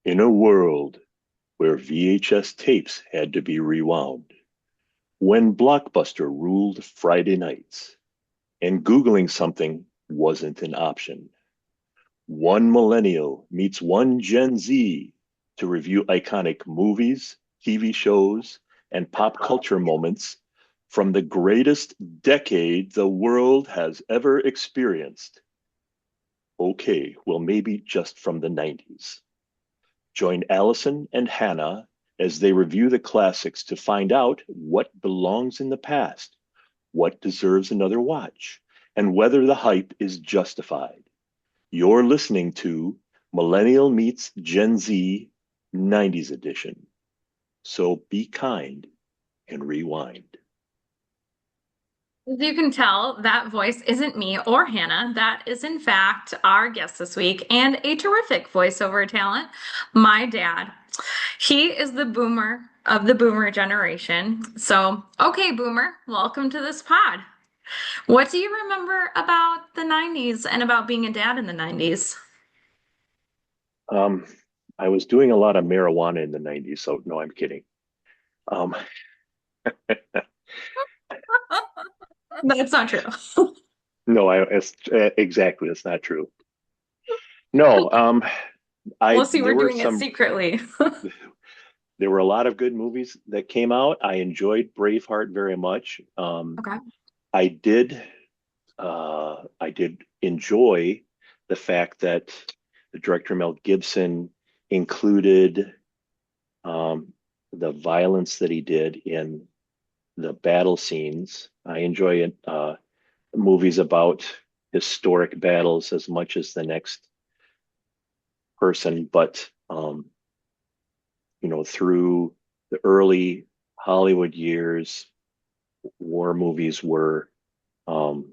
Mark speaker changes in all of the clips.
Speaker 1: In a world where VHS tapes had to be rewound, when Blockbuster ruled Friday nights, and Googling something wasn't an option, one millennial meets one Gen Z to review iconic movies, TV shows, and pop culture moments from the greatest decade the world has ever experienced. Okay, well, maybe just from the 90s. Join Allison and Hannah as they review the classics to find out what belongs in the past, what deserves another watch, and whether the hype is justified. You're listening to Millennial Meets Gen Z 90s Edition. So be kind and rewind.
Speaker 2: As you can tell, that voice isn't me or Hannah. That is, in fact, our guest this week and a terrific voiceover talent, my dad. He is the boomer of the boomer generation. So, okay, boomer, welcome to this pod. What do you remember about the 90s and about being a dad in the 90s?
Speaker 1: Um, I was doing a lot of marijuana in the 90s, so no, I'm kidding. Um,
Speaker 2: That's not true.
Speaker 1: no, exactly, that's not true. No,
Speaker 2: Unless you
Speaker 1: there
Speaker 2: were
Speaker 1: were
Speaker 2: doing it
Speaker 1: some,
Speaker 2: secretly.
Speaker 1: there were a lot of good movies that came out. I enjoyed Braveheart very much.
Speaker 2: Okay.
Speaker 1: I did I did enjoy the fact that the director Mel Gibson included the violence that he did in the battle scenes. I enjoy it, movies about historic battles as much as the next person, but through the early Hollywood years, war movies were um,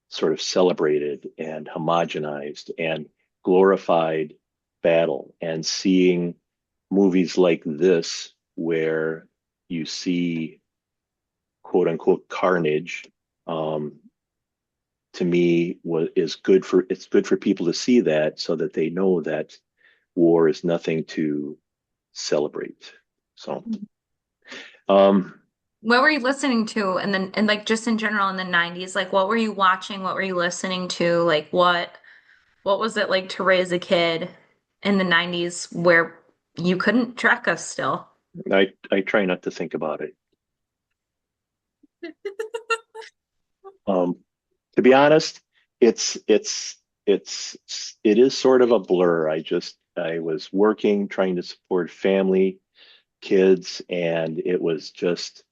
Speaker 1: sort of celebrated and homogenized and glorified battle. And seeing movies like this, where you see quote unquote carnage, um, to me is good for it's good for people to see that so that they know that war is nothing to celebrate. So, um,
Speaker 2: What were you listening to and like just in general in the 90s? Like what were you watching? What were you listening to? Like what was it like to raise a kid in the 90s where you couldn't track us still?
Speaker 1: I try not to think about it. Um, to be honest, it's it's it is sort of a blur. I was working, trying to support family, kids, and it was just,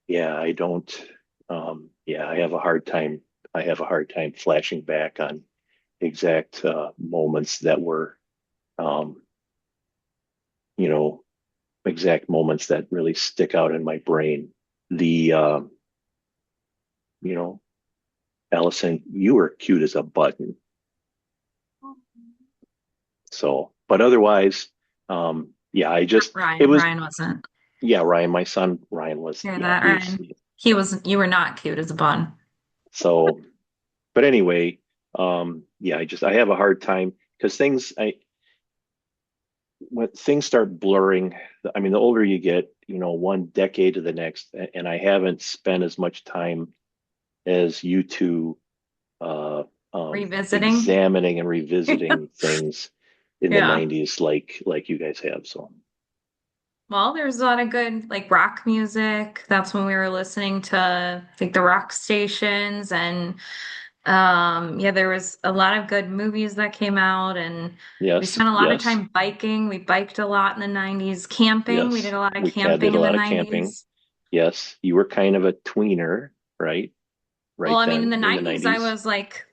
Speaker 1: yeah, I don't, yeah, I have a hard time flashing back on exact moments that were, um, you know, exact moments that really stick out in my brain. The, you know, Allison, you were cute as a button. So, but otherwise, yeah, it was,
Speaker 2: Ryan wasn't.
Speaker 1: yeah, Ryan, my son, Ryan was,
Speaker 2: Hear
Speaker 1: yeah,
Speaker 2: that, Ryan? You were not cute as a bun.
Speaker 1: so, but anyway, yeah, I have a hard time because when things start blurring, I mean, the older you get, one decade to the next, and I haven't spent as much time as you two, uh,
Speaker 2: Revisiting?
Speaker 1: examining and revisiting things in the
Speaker 2: Yeah.
Speaker 1: 90s like you guys have. So,
Speaker 2: Well, there's a lot of good like rock music. That's when we were listening to like the rock stations and yeah, there was a lot of good movies that came out and we
Speaker 1: yes,
Speaker 2: spent a lot of
Speaker 1: yes,
Speaker 2: time biking. We biked a lot in the 90s. Camping, we did
Speaker 1: yes.
Speaker 2: a lot of
Speaker 1: We did
Speaker 2: camping
Speaker 1: a
Speaker 2: in the
Speaker 1: lot of camping.
Speaker 2: 90s.
Speaker 1: Yes, you were kind of a tweener, right?
Speaker 2: Well,
Speaker 1: Right
Speaker 2: I mean, in
Speaker 1: then
Speaker 2: the
Speaker 1: in the
Speaker 2: 90s, I
Speaker 1: 90s.
Speaker 2: was like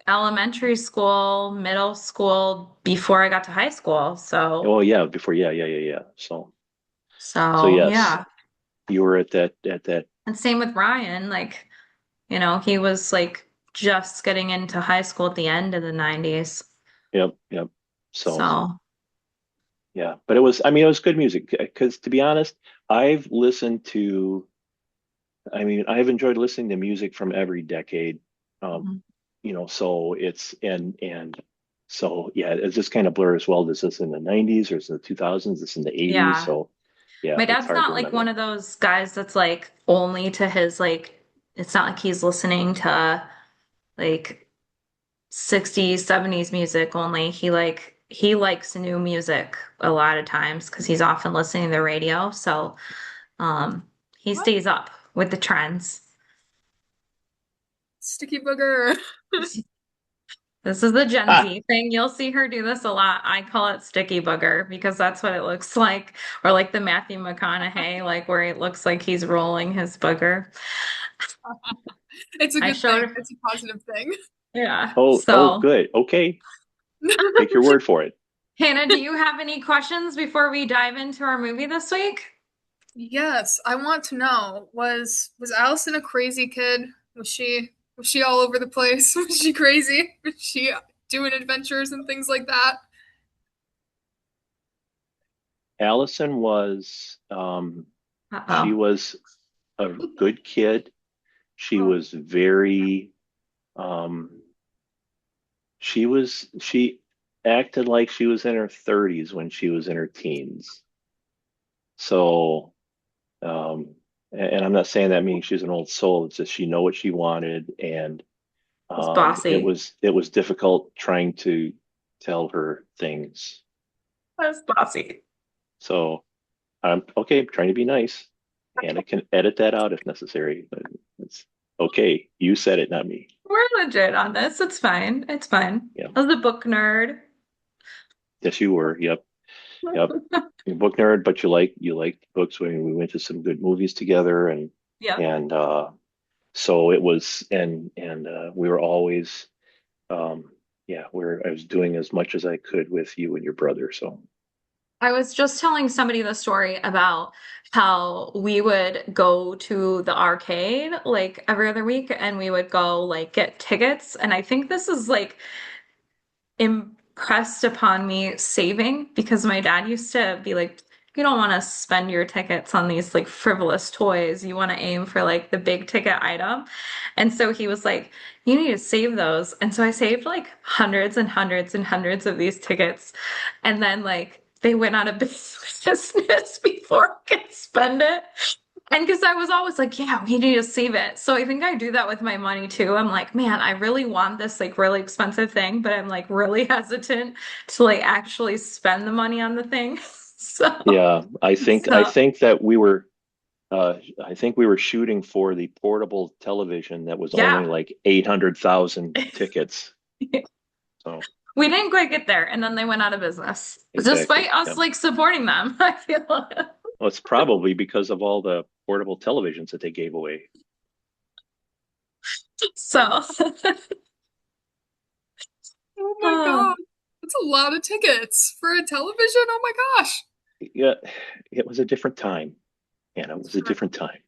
Speaker 2: elementary school, middle school before I got to high school.
Speaker 1: Oh yeah, before, yeah, yeah, yeah, yeah. So
Speaker 2: So
Speaker 1: yes,
Speaker 2: yeah.
Speaker 1: you were at that.
Speaker 2: And same with Ryan. Like, he was like just getting into high school at the end of the 90s.
Speaker 1: Yep, yep. So
Speaker 2: So,
Speaker 1: yeah, but I mean, it was good music because to be honest, I've listened to, I mean, I've enjoyed listening to music from every decade. Um,
Speaker 2: mhm.
Speaker 1: so it's and So yeah, it just kind of blurs. Well, is this in the 90s or is it the 2000s? This in the 80s?
Speaker 2: Yeah.
Speaker 1: So yeah,
Speaker 2: My
Speaker 1: it's
Speaker 2: dad's
Speaker 1: hard to
Speaker 2: not like one
Speaker 1: remember.
Speaker 2: of those guys that's like only to his like it's not like he's listening to like 60s, 70s music only. He likes new music a lot of times because he's often listening to the radio. So he
Speaker 3: What?
Speaker 2: stays up with the trends.
Speaker 3: Sticky booger.
Speaker 2: This is the Gen
Speaker 1: Ah,
Speaker 2: Z thing. You'll see her do this a lot. I call it sticky booger because that's what it looks like. Or like the Matthew McConaughey, like where it looks like he's rolling his booger.
Speaker 3: It's a
Speaker 2: I
Speaker 3: good thing.
Speaker 2: showed,
Speaker 3: It's a positive thing.
Speaker 2: yeah.
Speaker 1: oh,
Speaker 2: So,
Speaker 1: good. Okay, take your word for it.
Speaker 2: Hannah, do you have any questions before we dive into our movie this week?
Speaker 3: Yes, I want to know, was Allison a crazy kid? Was she all over the place? Was she crazy? Was she doing adventures and things like that?
Speaker 1: Allison she
Speaker 2: Uh-oh.
Speaker 1: was a good kid. She
Speaker 3: Oh,
Speaker 1: was very, um, she acted like she was in her 30s when she was in her teens. So, and I'm not saying that means she's an old soul. It's just she know what she wanted, and
Speaker 2: It's
Speaker 1: it
Speaker 2: bossy.
Speaker 1: was difficult trying to tell her things.
Speaker 2: That's bossy.
Speaker 1: So I'm okay. I'm trying to be nice, and I can edit that out if necessary. But it's okay. You said it, not me.
Speaker 2: We're legit on this. It's fine. It's fine.
Speaker 1: Yeah.
Speaker 2: I was a book nerd.
Speaker 1: Yes, you were. Yep. Yep. You're a book nerd, but you liked books when we went to some good movies together,
Speaker 2: Yep.
Speaker 1: and so it was, and we were always, yeah, I was doing as much as I could with you and your brother. So
Speaker 2: I was just telling somebody the story about how we would go to the arcade like every other week and we would go like get tickets. And I think this is like impressed upon me saving because my dad used to be like, you don't want to spend your tickets on these like frivolous toys. You want to aim for like the big ticket item. And so he was like, you need to save those. And so I saved like hundreds and hundreds and hundreds of these tickets. And then like they went out of business before I could spend it. And because I was always like, yeah, we need to save it. So I think I do that with my money too. I'm like, man, I really want this like really expensive thing, but I'm like really hesitant to like actually spend the money on the thing. So,
Speaker 1: yeah, I
Speaker 2: so
Speaker 1: think that I think we were shooting for the portable television that was only
Speaker 2: yeah,
Speaker 1: like 800,000 tickets. So
Speaker 2: we didn't quite get there. And then they went out of business
Speaker 1: exactly.
Speaker 2: despite us
Speaker 1: Yeah.
Speaker 2: like supporting them. I feel like.
Speaker 1: Well, it's probably because of all the portable televisions that they gave away.
Speaker 2: So,
Speaker 3: oh my
Speaker 2: oh,
Speaker 3: God. That's a lot of tickets for a television. Oh my gosh.
Speaker 1: Yeah, it was a different time. Anna, it
Speaker 3: That's
Speaker 1: was a
Speaker 3: true.
Speaker 1: different time.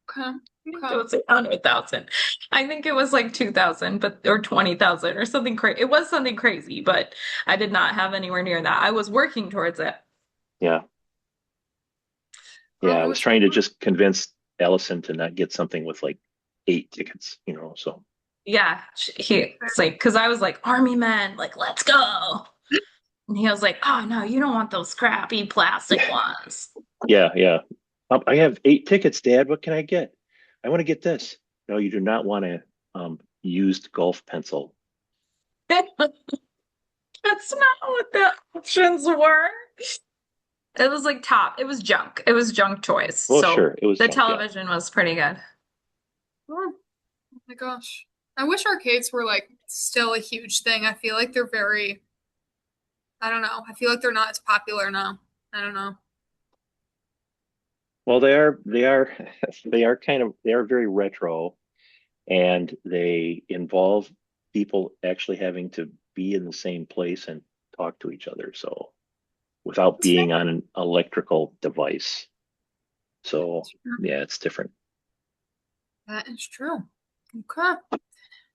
Speaker 3: Okay.
Speaker 2: it
Speaker 3: Okay.
Speaker 2: was 100,000. I think it was like 2,000, but or 20,000 or something crazy. It was something crazy, but I did not have anywhere near that. I was working towards it.
Speaker 1: Yeah. Yeah,
Speaker 3: Well,
Speaker 1: I
Speaker 3: it
Speaker 1: was
Speaker 3: was
Speaker 1: trying to just convince Allison to not get something with like 8 tickets, so
Speaker 2: Yeah, it's like because I was like army men, like let's go, and he was like, oh no, you don't want those crappy plastic
Speaker 1: yeah,
Speaker 2: ones.
Speaker 1: yeah, yeah. I have 8 tickets, Dad. What can I get? I want to get this. No, you do not want a used golf pencil.
Speaker 2: That's not what the options were. It was like top. It was junk. It was junk toys.
Speaker 1: Well,
Speaker 2: So
Speaker 1: sure, it was
Speaker 2: the
Speaker 1: junk, yeah.
Speaker 2: television was pretty good.
Speaker 3: oh my gosh. I wish arcades were like still a huge thing. I feel like they're very, I don't know. I feel like they're not as popular now. I don't know.
Speaker 1: Well, they are very retro, and they involve people actually having to be in the same place and talk to each other. So without
Speaker 3: That's fair.
Speaker 1: being on an electrical device. So yeah, it's different.
Speaker 3: That is true. Okay.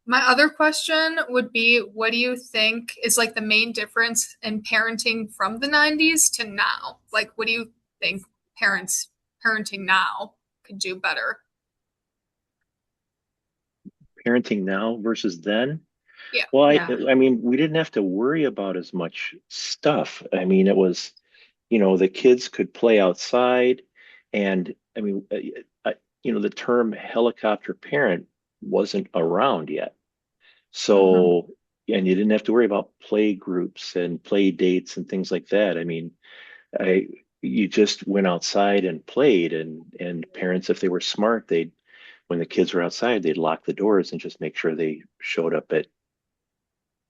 Speaker 3: My other question would be, what do you think is like the main difference in parenting from the 90s to now? Like, what do you think parents parenting now could do better?
Speaker 1: Parenting now versus then.
Speaker 3: Yeah.
Speaker 1: Well,
Speaker 2: Yeah.
Speaker 1: I mean, we didn't have to worry about as much stuff. I mean, it was, the kids could play outside, and I mean, the term helicopter parent wasn't around yet.
Speaker 2: Hmm.
Speaker 1: So, and you didn't have to worry about play groups and play dates and things like that. I mean, I you just went outside and played, and parents, if they were smart, they'd when the kids were outside, they'd lock the doors and just make sure they showed up at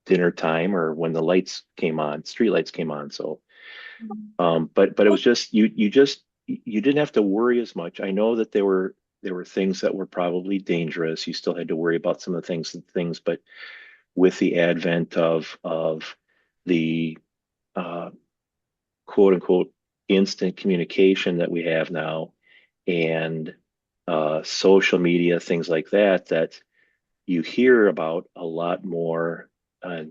Speaker 1: dinner time or when the lights came on, street lights came on. So, but it was just you didn't have to worry as much. I know that there were things that were probably dangerous. You still had to worry about some of the things, but with the advent of the uh, quote unquote instant communication that we have now and social media, things like that, that you hear about a lot more uh,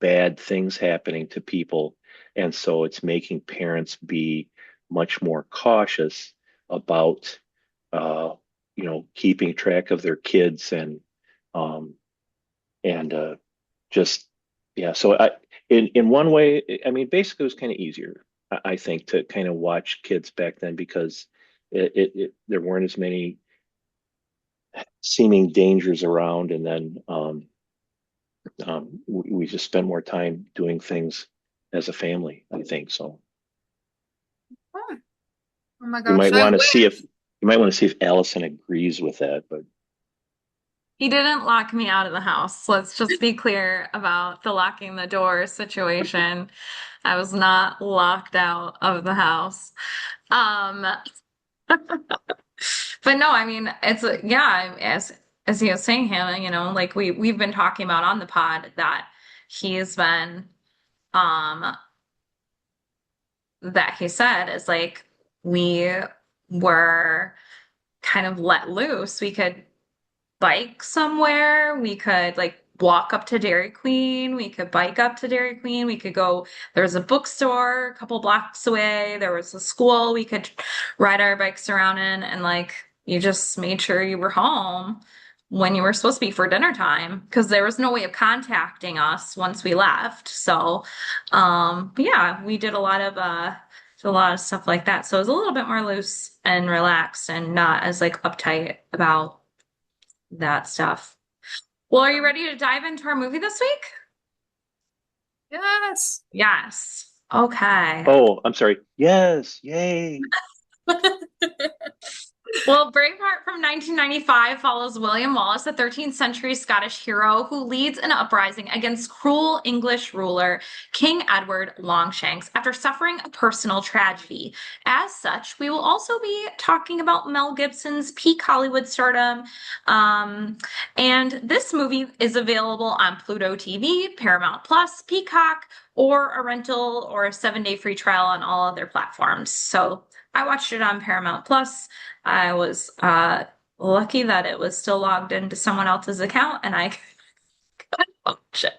Speaker 1: bad things happening to people. And so it's making parents be much more cautious about, uh, keeping track of their kids um, and just, yeah. So in one way, I mean, basically it was kind of easier, I think, to kind of watch kids back then because there weren't as many seeming dangers around. And then, we just spend more time doing things as a family, I think. So
Speaker 3: Oh, oh my
Speaker 1: you
Speaker 3: gosh,
Speaker 1: might
Speaker 3: I
Speaker 1: want to see if
Speaker 3: wish.
Speaker 1: you might want to see if Allison agrees with that. But
Speaker 2: He didn't lock me out of the house. Let's just be clear about the locking the door situation. I was not locked out of the house. Um, but no, I mean, yeah, as he was saying, Hannah, like we've been talking about on the pod that he's been um that he said is like we were kind of let loose. We could bike somewhere. We could like walk up to Dairy Queen. We could bike up to Dairy Queen. We could go, there was a bookstore a couple blocks away. There was a school we could ride our bikes around in. And like, you just made sure you were home when you were supposed to be for dinner time because there was no way of contacting us once we left. So, but yeah, we did a lot of stuff like that. So it was a little bit more loose and relaxed and not as like uptight about that stuff. Well, are you ready to dive into our movie this week?
Speaker 3: Yes.
Speaker 2: Yes. Okay.
Speaker 1: oh, I'm sorry. Yes, yay.
Speaker 2: Well, Braveheart from 1995 follows William Wallace, a 13th century Scottish hero who leads an uprising against cruel English ruler King Edward Longshanks after suffering a personal tragedy. As such, we will also be talking about Mel Gibson's peak Hollywood stardom. Um, and this movie is available on Pluto TV, Paramount Plus, Peacock, or a rental or a 7-day free trial on all other platforms. So I watched it on Paramount Plus. I was lucky that it was still logged into someone else's account and I could watch it.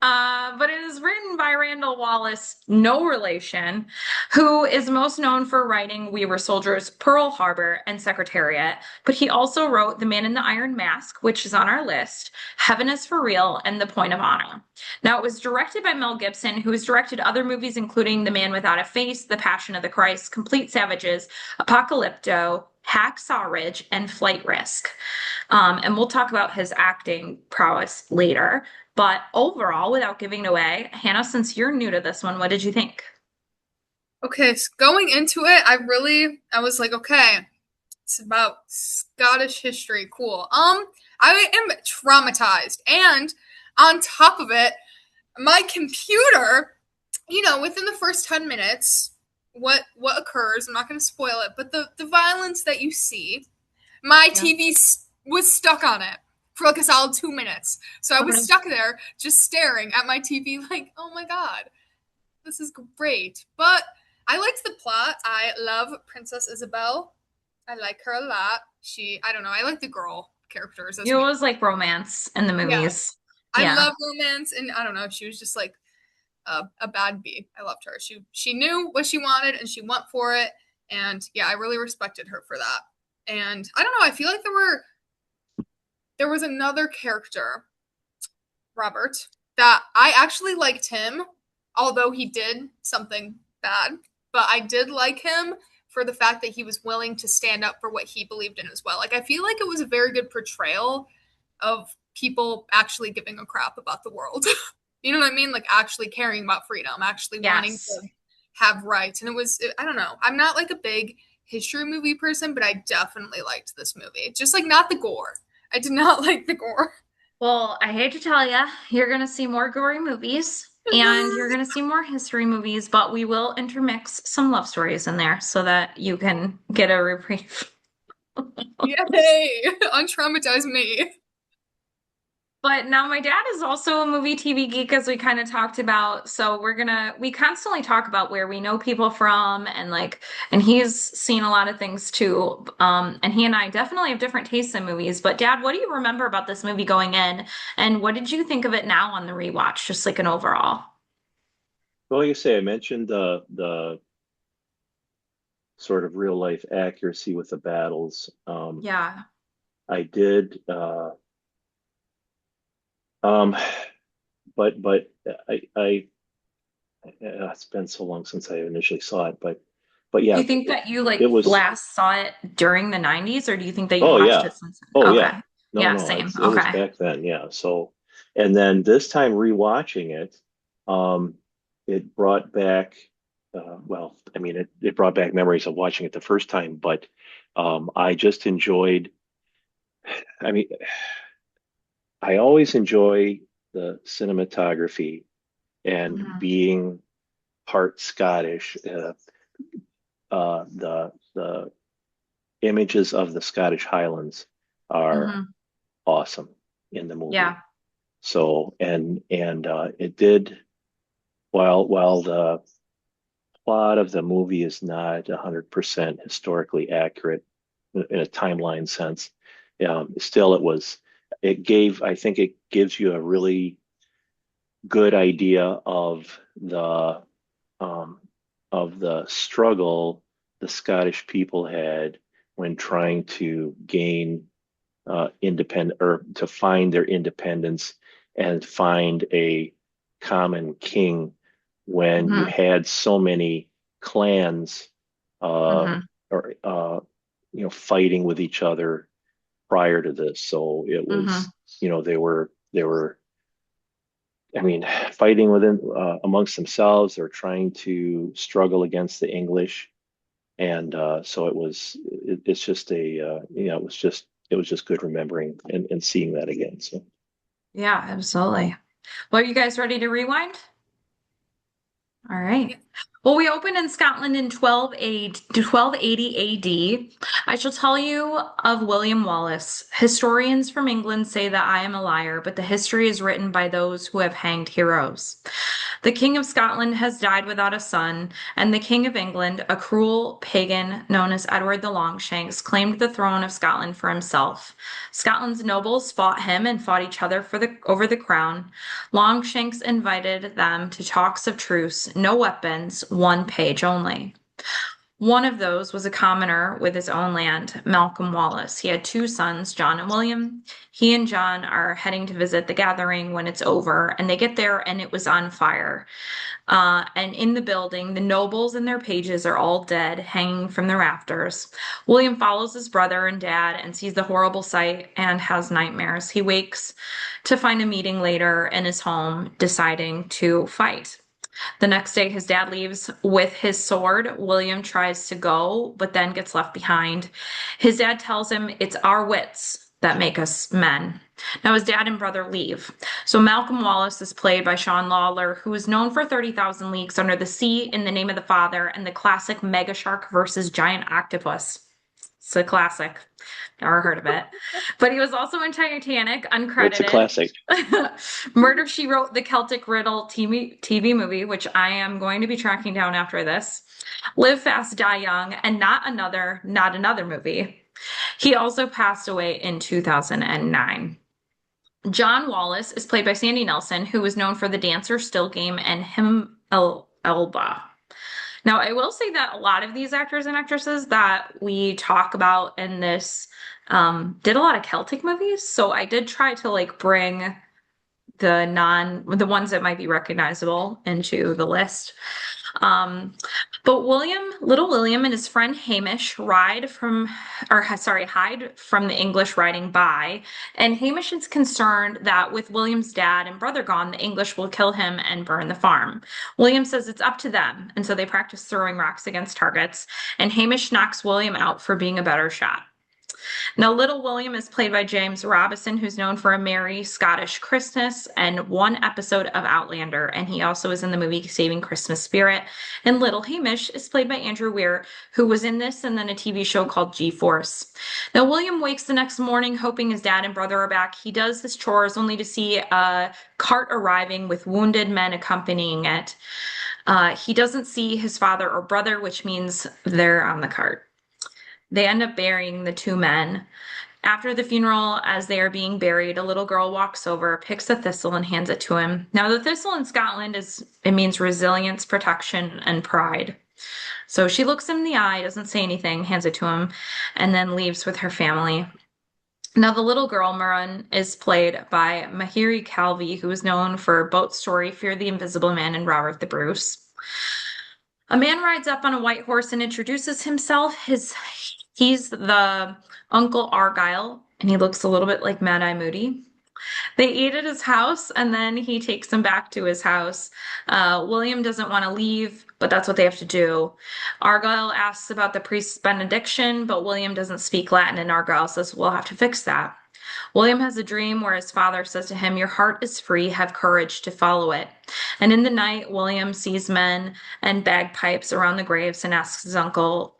Speaker 2: But it is written by Randall Wallace, no relation, who is most known for writing We Were Soldiers, Pearl Harbor, and Secretariat. But he also wrote The Man in the Iron Mask, which is on our list, Heaven is for Real, and The Point of Honor. Now, it was directed by Mel Gibson, who has directed other movies including The Man Without a Face, The Passion of the Christ, Complete Savages, Apocalypto, Hacksaw Ridge, and Flight Risk. And we'll talk about his acting prowess later. But overall, without giving it away, Hannah, since you're new to this one, what did you think?
Speaker 3: Okay, so going into it, I was like, okay, it's about Scottish history. Cool. I am traumatized. And on top of it, my computer, within the first 10 minutes, what occurs, I'm not going to spoil it, but the violence that you see, my
Speaker 2: Yeah.
Speaker 3: TV was stuck on it for like a solid 2 minutes. So I was
Speaker 2: Okay.
Speaker 3: stuck there just staring at my TV like, oh my God, this is great. But I liked the plot. I love Princess Isabel. I like her a lot. I don't know, I like the girl characters as
Speaker 2: It
Speaker 3: we.
Speaker 2: was like romance in the
Speaker 3: Yeah,
Speaker 2: movies.
Speaker 3: I
Speaker 2: Yeah.
Speaker 3: love romance, and I don't know, she was just like a bad bee. I loved her. She knew what she wanted and she went for it. And yeah, I really respected her for that. And I don't know, I feel like there were there was another character, Robert, that I actually liked him, although he did something bad. But I did like him for the fact that he was willing to stand up for what he believed in as well. Like, I feel like it was a very good portrayal of people actually giving a crap about the world. You know what I mean? Like, actually caring about freedom, actually wanting
Speaker 2: Yes.
Speaker 3: to have rights. And I don't know. I'm not like a big history movie person, but I definitely liked this movie. Just like not the gore. I did not like the gore.
Speaker 2: Well, I hate to tell you, you're going to see more gory movies and you're going to see more history movies, but we will intermix some love stories in there so that you can get a reprieve.
Speaker 3: Yay! Untraumatize me.
Speaker 2: But now my dad is also a movie TV geek, as we kind of talked about. So we constantly talk about where we know people from and he's seen a lot of things too. And he and I definitely have different tastes in movies. But Dad, what do you remember about this movie going in? And what did you think of it now on the rewatch, just like an overall?
Speaker 1: Well, like I say, I mentioned the sort of real life accuracy with the battles.
Speaker 2: Yeah.
Speaker 1: I did, um, but it's been so long since I initially saw it, but
Speaker 2: Do
Speaker 1: yeah,
Speaker 2: you think that you
Speaker 1: it
Speaker 2: like
Speaker 1: was.
Speaker 2: last saw it during the 90s, or do you think that you've
Speaker 1: Oh
Speaker 2: watched
Speaker 1: yeah,
Speaker 2: it since?
Speaker 1: oh yeah.
Speaker 2: Okay.
Speaker 1: No,
Speaker 2: Yeah,
Speaker 1: no,
Speaker 2: same.
Speaker 1: it was
Speaker 2: Okay.
Speaker 1: back then. Yeah. So, and then this time rewatching it, um, it brought back, well, I mean, it brought back memories of watching it the first time, but I just enjoyed. I mean, I always enjoy the cinematography and
Speaker 2: Hmm.
Speaker 1: being part Scottish. The images of the Scottish Highlands are
Speaker 2: Hmm.
Speaker 1: awesome in the movie.
Speaker 2: Yeah.
Speaker 1: So and it did while the plot of the movie is not 100% historically accurate in a timeline sense, still I think it gives you a really good idea um, of the struggle the Scottish people had when trying to gain independent or to find their independence and find a common king when you
Speaker 2: Hmm.
Speaker 1: had so many clans uh,
Speaker 2: Hmm.
Speaker 1: or fighting with each other prior to this. So it was
Speaker 2: Hmm.
Speaker 1: they were I mean fighting within amongst themselves. They're trying to struggle against the English, and so it's just it was just good remembering and seeing that again. So
Speaker 2: Yeah, absolutely. Well, are you guys ready to rewind? All right.
Speaker 3: Yeah.
Speaker 2: Well, we opened in Scotland in 1280 AD. I shall tell you of William Wallace. Historians from England say that I am a liar, but the history is written by those who have hanged heroes. The King of Scotland has died without a son, and the King of England, a cruel pagan known as Edward the Longshanks, claimed the throne of Scotland for himself. Scotland's nobles fought him and fought each other over the crown. Longshanks invited them to talks of truce, no weapons, one page only. One of those was a commoner with his own land, Malcolm Wallace. He had two sons, John and William. He and John are heading to visit the gathering when it's over, and they get there and it was on fire. And in the building, the nobles and their pages are all dead, hanging from the rafters. William follows his brother and dad and sees the horrible sight and has nightmares. He wakes to find a meeting later in his home, deciding to fight. The next day, his dad leaves with his sword. William tries to go, but then gets left behind. His dad tells him it's our wits that make us men. Now, his dad and brother leave. So, Malcolm Wallace is played by Sean Lawler, who is known for 30,000 Leagues Under the Sea, In the Name of the Father, and the classic Mega Shark versus Giant Octopus. It's a classic. Never heard of it. But he was also in Titanic,
Speaker 1: it's a
Speaker 2: uncredited.
Speaker 1: classic.
Speaker 2: Murder, She Wrote, the Celtic Riddle TV movie, which I am going to be tracking down after this. Live Fast, Die Young, and Not Another movie. He also passed away in 2009. John Wallace is played by Sandy Nelson, who was known for The Dancer, Still Game, and Him Elba. Now, I will say that a lot of these actors and actresses that we talk about in this did a lot of Celtic movies. So I did try to like bring the ones that might be recognizable into the list. Um, but little William and his friend Hamish hide from the English riding by, and Hamish is concerned that with William's dad and brother gone, the English will kill him and burn the farm. William says it's up to them, and so they practice throwing rocks against targets, and Hamish knocks William out for being a better shot. Now, Little William is played by James Robison, who's known for A Merry Scottish Christmas and one episode of Outlander, and he also is in the movie Saving Christmas Spirit. And Little Hamish is played by Andrew Weir, who was in this and then a TV show called G-Force. Now, William wakes the next morning hoping his dad and brother are back. He does his chores only to see a cart arriving with wounded men accompanying it. He doesn't see his father or brother, which means they're on the cart. They end up burying the two men. After the funeral, as they are being buried, a little girl walks over, picks a thistle, and hands it to him. Now, the thistle in Scotland means resilience, protection, and pride. So she looks him in the eye, doesn't say anything, hands it to him, and then leaves with her family. Now, the little girl, Murren, is played by Mahiri Calvi, who is known for Boat Story, Fear the Invisible Man, and Robert the Bruce. A man rides up on a white horse and introduces himself. He's the Uncle Argyle, and he looks a little bit like Mad-Eye Moody. They eat at his house, and then he takes them back to his house. William doesn't want to leave, but that's what they have to do. Argyle asks about the priest's benediction, but William doesn't speak Latin, and Argyle says, we'll have to fix that. William has a dream where his father says to him, your heart is free, have courage to follow it. And in the night, William sees men and bagpipes around the graves and asks his uncle,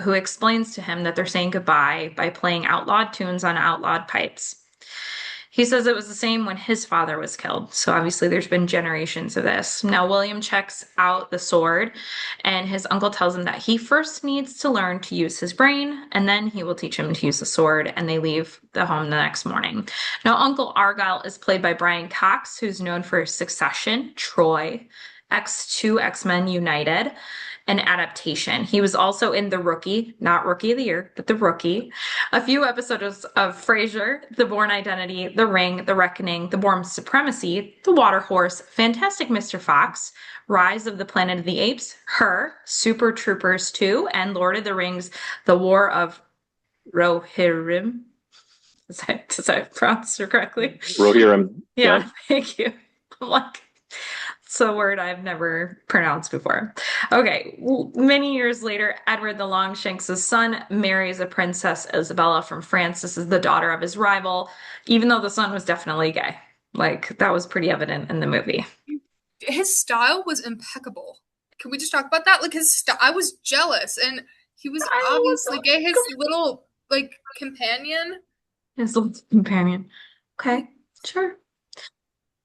Speaker 2: who explains to him that they're saying goodbye by playing outlawed tunes on outlawed pipes. He says it was the same when his father was killed. So obviously there's been generations of this. Now William checks out the sword, and his uncle tells him that he first needs to learn to use his brain, and then he will teach him to use the sword, and they leave the home the next morning. Now Uncle Argyle is played by Brian Cox, who's known for Succession, Troy, X2, X-Men United, and Adaptation. He was also in The Rookie, not Rookie of the Year, but The Rookie, a few episodes of Frasier, The Bourne Identity, The Ring, The Reckoning, The Bourne Supremacy, The Water Horse, Fantastic Mr. Fox, Rise of the Planet of the Apes, Her, Super Troopers 2, and Lord of the Rings, The War of Rohirrim. Does I pronounce it correctly?
Speaker 1: Rohirrim.
Speaker 2: Yeah, thank you. I'm like, it's a word I've never pronounced before. Okay, many years later, Edward the Longshanks' son marries a Princess Isabella from France. This is the daughter of his rival, even though the son was definitely gay. Like, that was pretty evident in the movie.
Speaker 3: His style was impeccable. Can we just talk about that? Like, his style, I was jealous, and he was obviously gay. His little, like, companion.
Speaker 2: His little companion. Okay, sure.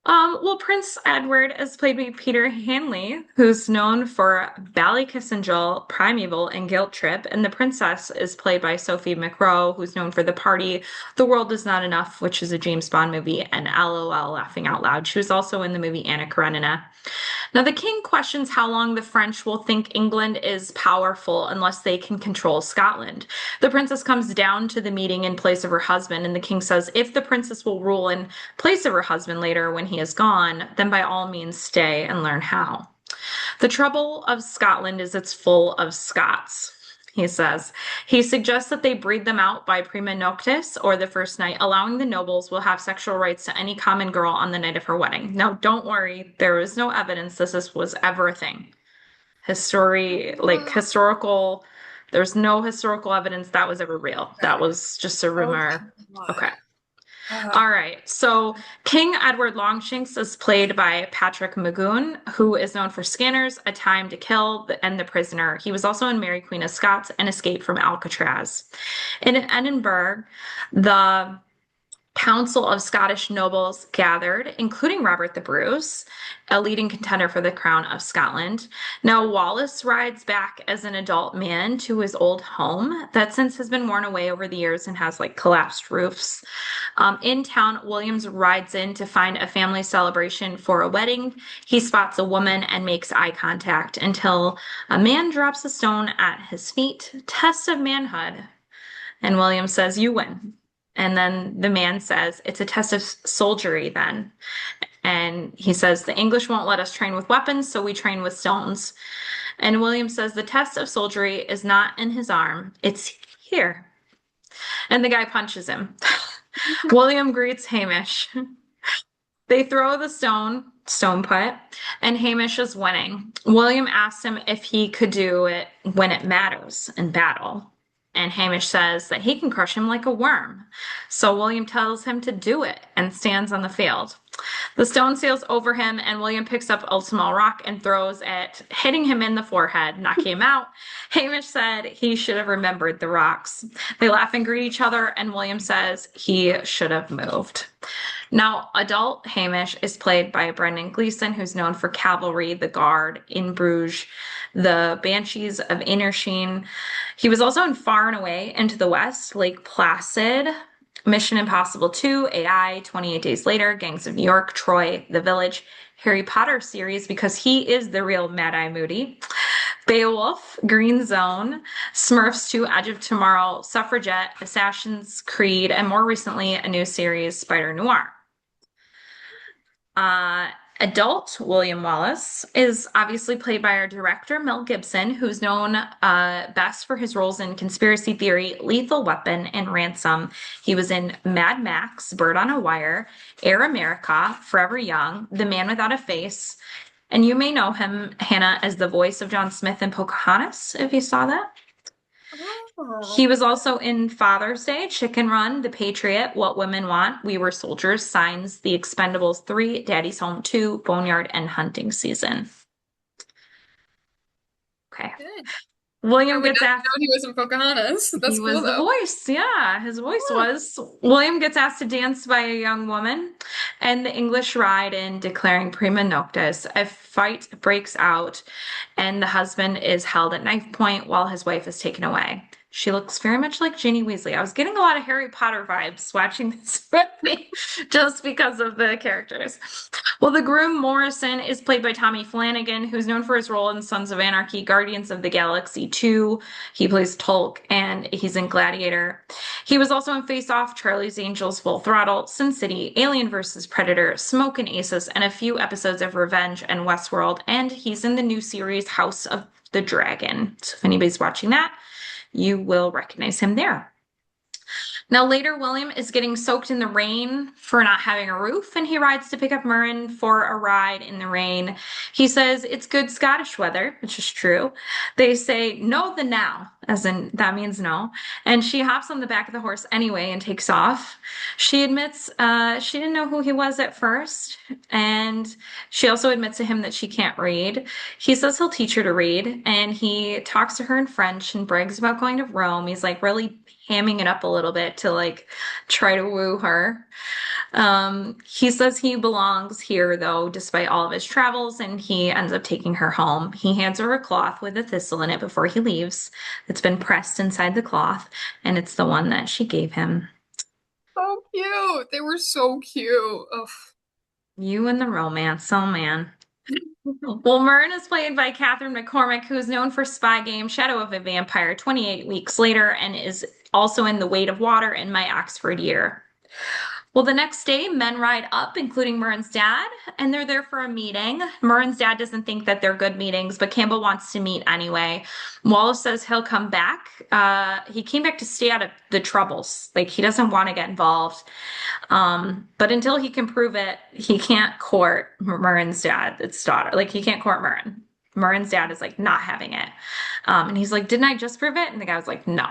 Speaker 2: Well, Prince Edward is played by Peter Hanley, who's known for Ballykissangel, Primeval, and Guilt Trip, and the princess is played by Sophie McRoe, who's known for The Party, The World Is Not Enough, which is a James Bond movie, and LOL, Laughing Out Loud. She was also in the movie Anna Karenina. Now, the king questions how long the French will think England is powerful unless they can control Scotland. The princess comes down to the meeting in place of her husband, and the king says if the princess will rule in place of her husband later when he is gone, then by all means stay and learn how. The trouble of Scotland is it's full of Scots, he says. He suggests that they breed them out by prima noctis, or the first night, allowing the nobles will have sexual rights to any common girl on the night of her wedding. Now, don't worry, there is no evidence that this was ever a thing. There's no historical evidence that was ever real. That was just a rumor. Okay. All right, so King Edward Longshanks is played by Patrick Magoon, who is known for Scanners, A Time to Kill, and The Prisoner. He was also in Mary Queen of Scots and Escape from Alcatraz. In Edinburgh, the council of Scottish nobles gathered, including Robert the Bruce, a leading contender for the crown of Scotland. Now, Wallace rides back as an adult man to his old home that since has been worn away over the years and has like collapsed roofs. In town, Williams rides in to find a family celebration for a wedding. He spots a woman and makes eye contact until a man drops a stone at his feet. Test of manhood. And Williams says, "You win." And then the man says, "It's a test of soldiery then." And he says, "The English won't let us train with weapons, so we train with stones." And William says, "The test of soldiery is not in his arm, it's here." And the guy punches him. William greets Hamish. They throw the stone put, and Hamish is winning. William asks him if he could do it when it matters in battle. And Hamish says that he can crush him like a worm. So William tells him to do it and stands on the field. The stone sails over him, and William picks up a small rock and throws it, hitting him in the forehead, knocking him out. Hamish said he should have remembered the rocks. They laugh and greet each other, and William says he should have moved. Now, adult Hamish is played by Brendan Gleeson, who's known for Cavalry, The Guard, In Bruges, The Banshees of Inisherin. He was also in Far and Away, Into the West, Lake Placid, Mission Impossible 2, AI, 28 Days Later, Gangs of New York, Troy, The Village, Harry Potter series, because he is the real Mad-Eye Moody, Beowulf, Green Zone, Smurfs 2, Edge of Tomorrow, Suffragette, Assassin's Creed, and more recently, a new series, Spider Noir. Adult William Wallace is obviously played by our director, Mel Gibson, who's known best for his roles in Conspiracy Theory, Lethal Weapon, and Ransom. He was in Mad Max, Bird on a Wire, Air America, Forever Young, The Man Without a Face, and you may know him, Hannah, as the voice of John Smith in Pocahontas, if you saw that. He was also in Father's Day, Chicken Run, The Patriot, What Women Want, We Were Soldiers, Signs, The Expendables 3, Daddy's Home 2, Boneyard, and Hunting Season. Okay.
Speaker 3: Good.
Speaker 2: William
Speaker 3: And we
Speaker 2: gets
Speaker 3: know
Speaker 2: asked.
Speaker 3: he was in Pocahontas. That's
Speaker 2: He
Speaker 3: cool
Speaker 2: was the
Speaker 3: though.
Speaker 2: voice. Yeah, his voice
Speaker 3: Yeah.
Speaker 2: was. William gets asked to dance by a young woman, and the English ride in, declaring prima noctis. A fight breaks out, and the husband is held at knife point while his wife is taken away. She looks very much like Ginny Weasley. I was getting a lot of Harry Potter vibes watching this movie just because of the characters. Well, the groom Morrison is played by Tommy Flanagan, who's known for his role in Sons of Anarchy, Guardians of the Galaxy 2. He plays Tolk, and he's in Gladiator. He was also in Face Off, Charlie's Angels, Full Throttle, Sin City, Alien vs. Predator, Smoke and Aces, and a few episodes of Revenge and Westworld. And he's in the new series House of the Dragon. So if anybody's watching that, you will recognize him there. Now, later, William is getting soaked in the rain for not having a roof, and he rides to pick up Murren for a ride in the rain. He says it's good Scottish weather, which is true. They say no the now, as in that means no. And she hops on the back of the horse anyway and takes off. She admits she didn't know who he was at first, and she also admits to him that she can't read. He says he'll teach her to read, and he talks to her in French and brags about going to Rome. He's like really hamming it up a little bit to like try to woo her. He says he belongs here though, despite all of his travels, and he ends up taking her home. He hands her a cloth with a thistle in it before he leaves. It's been pressed inside the cloth, and it's the one that she gave him.
Speaker 3: So cute. They were so cute. Ugh.
Speaker 2: You and the romance, oh man. Well, Myrn is played by Catherine McCormick, who is known for Spy Game, Shadow of a Vampire, 28 Weeks Later, and is also in The Weight of Water and My Oxford Year. Well, the next day, men ride up, including Murren's dad, and they're there for a meeting. Murren's dad doesn't think that they're good meetings, but Campbell wants to meet anyway. Wallace says he'll come back. He came back to stay out of the troubles. Like, he doesn't want to get involved. But until he can prove it, he can't court Murren's dad's daughter. Like, he can't court Murren. Murren's dad is, like, not having it. And he's like, didn't I just prove it? And the guy was like, no.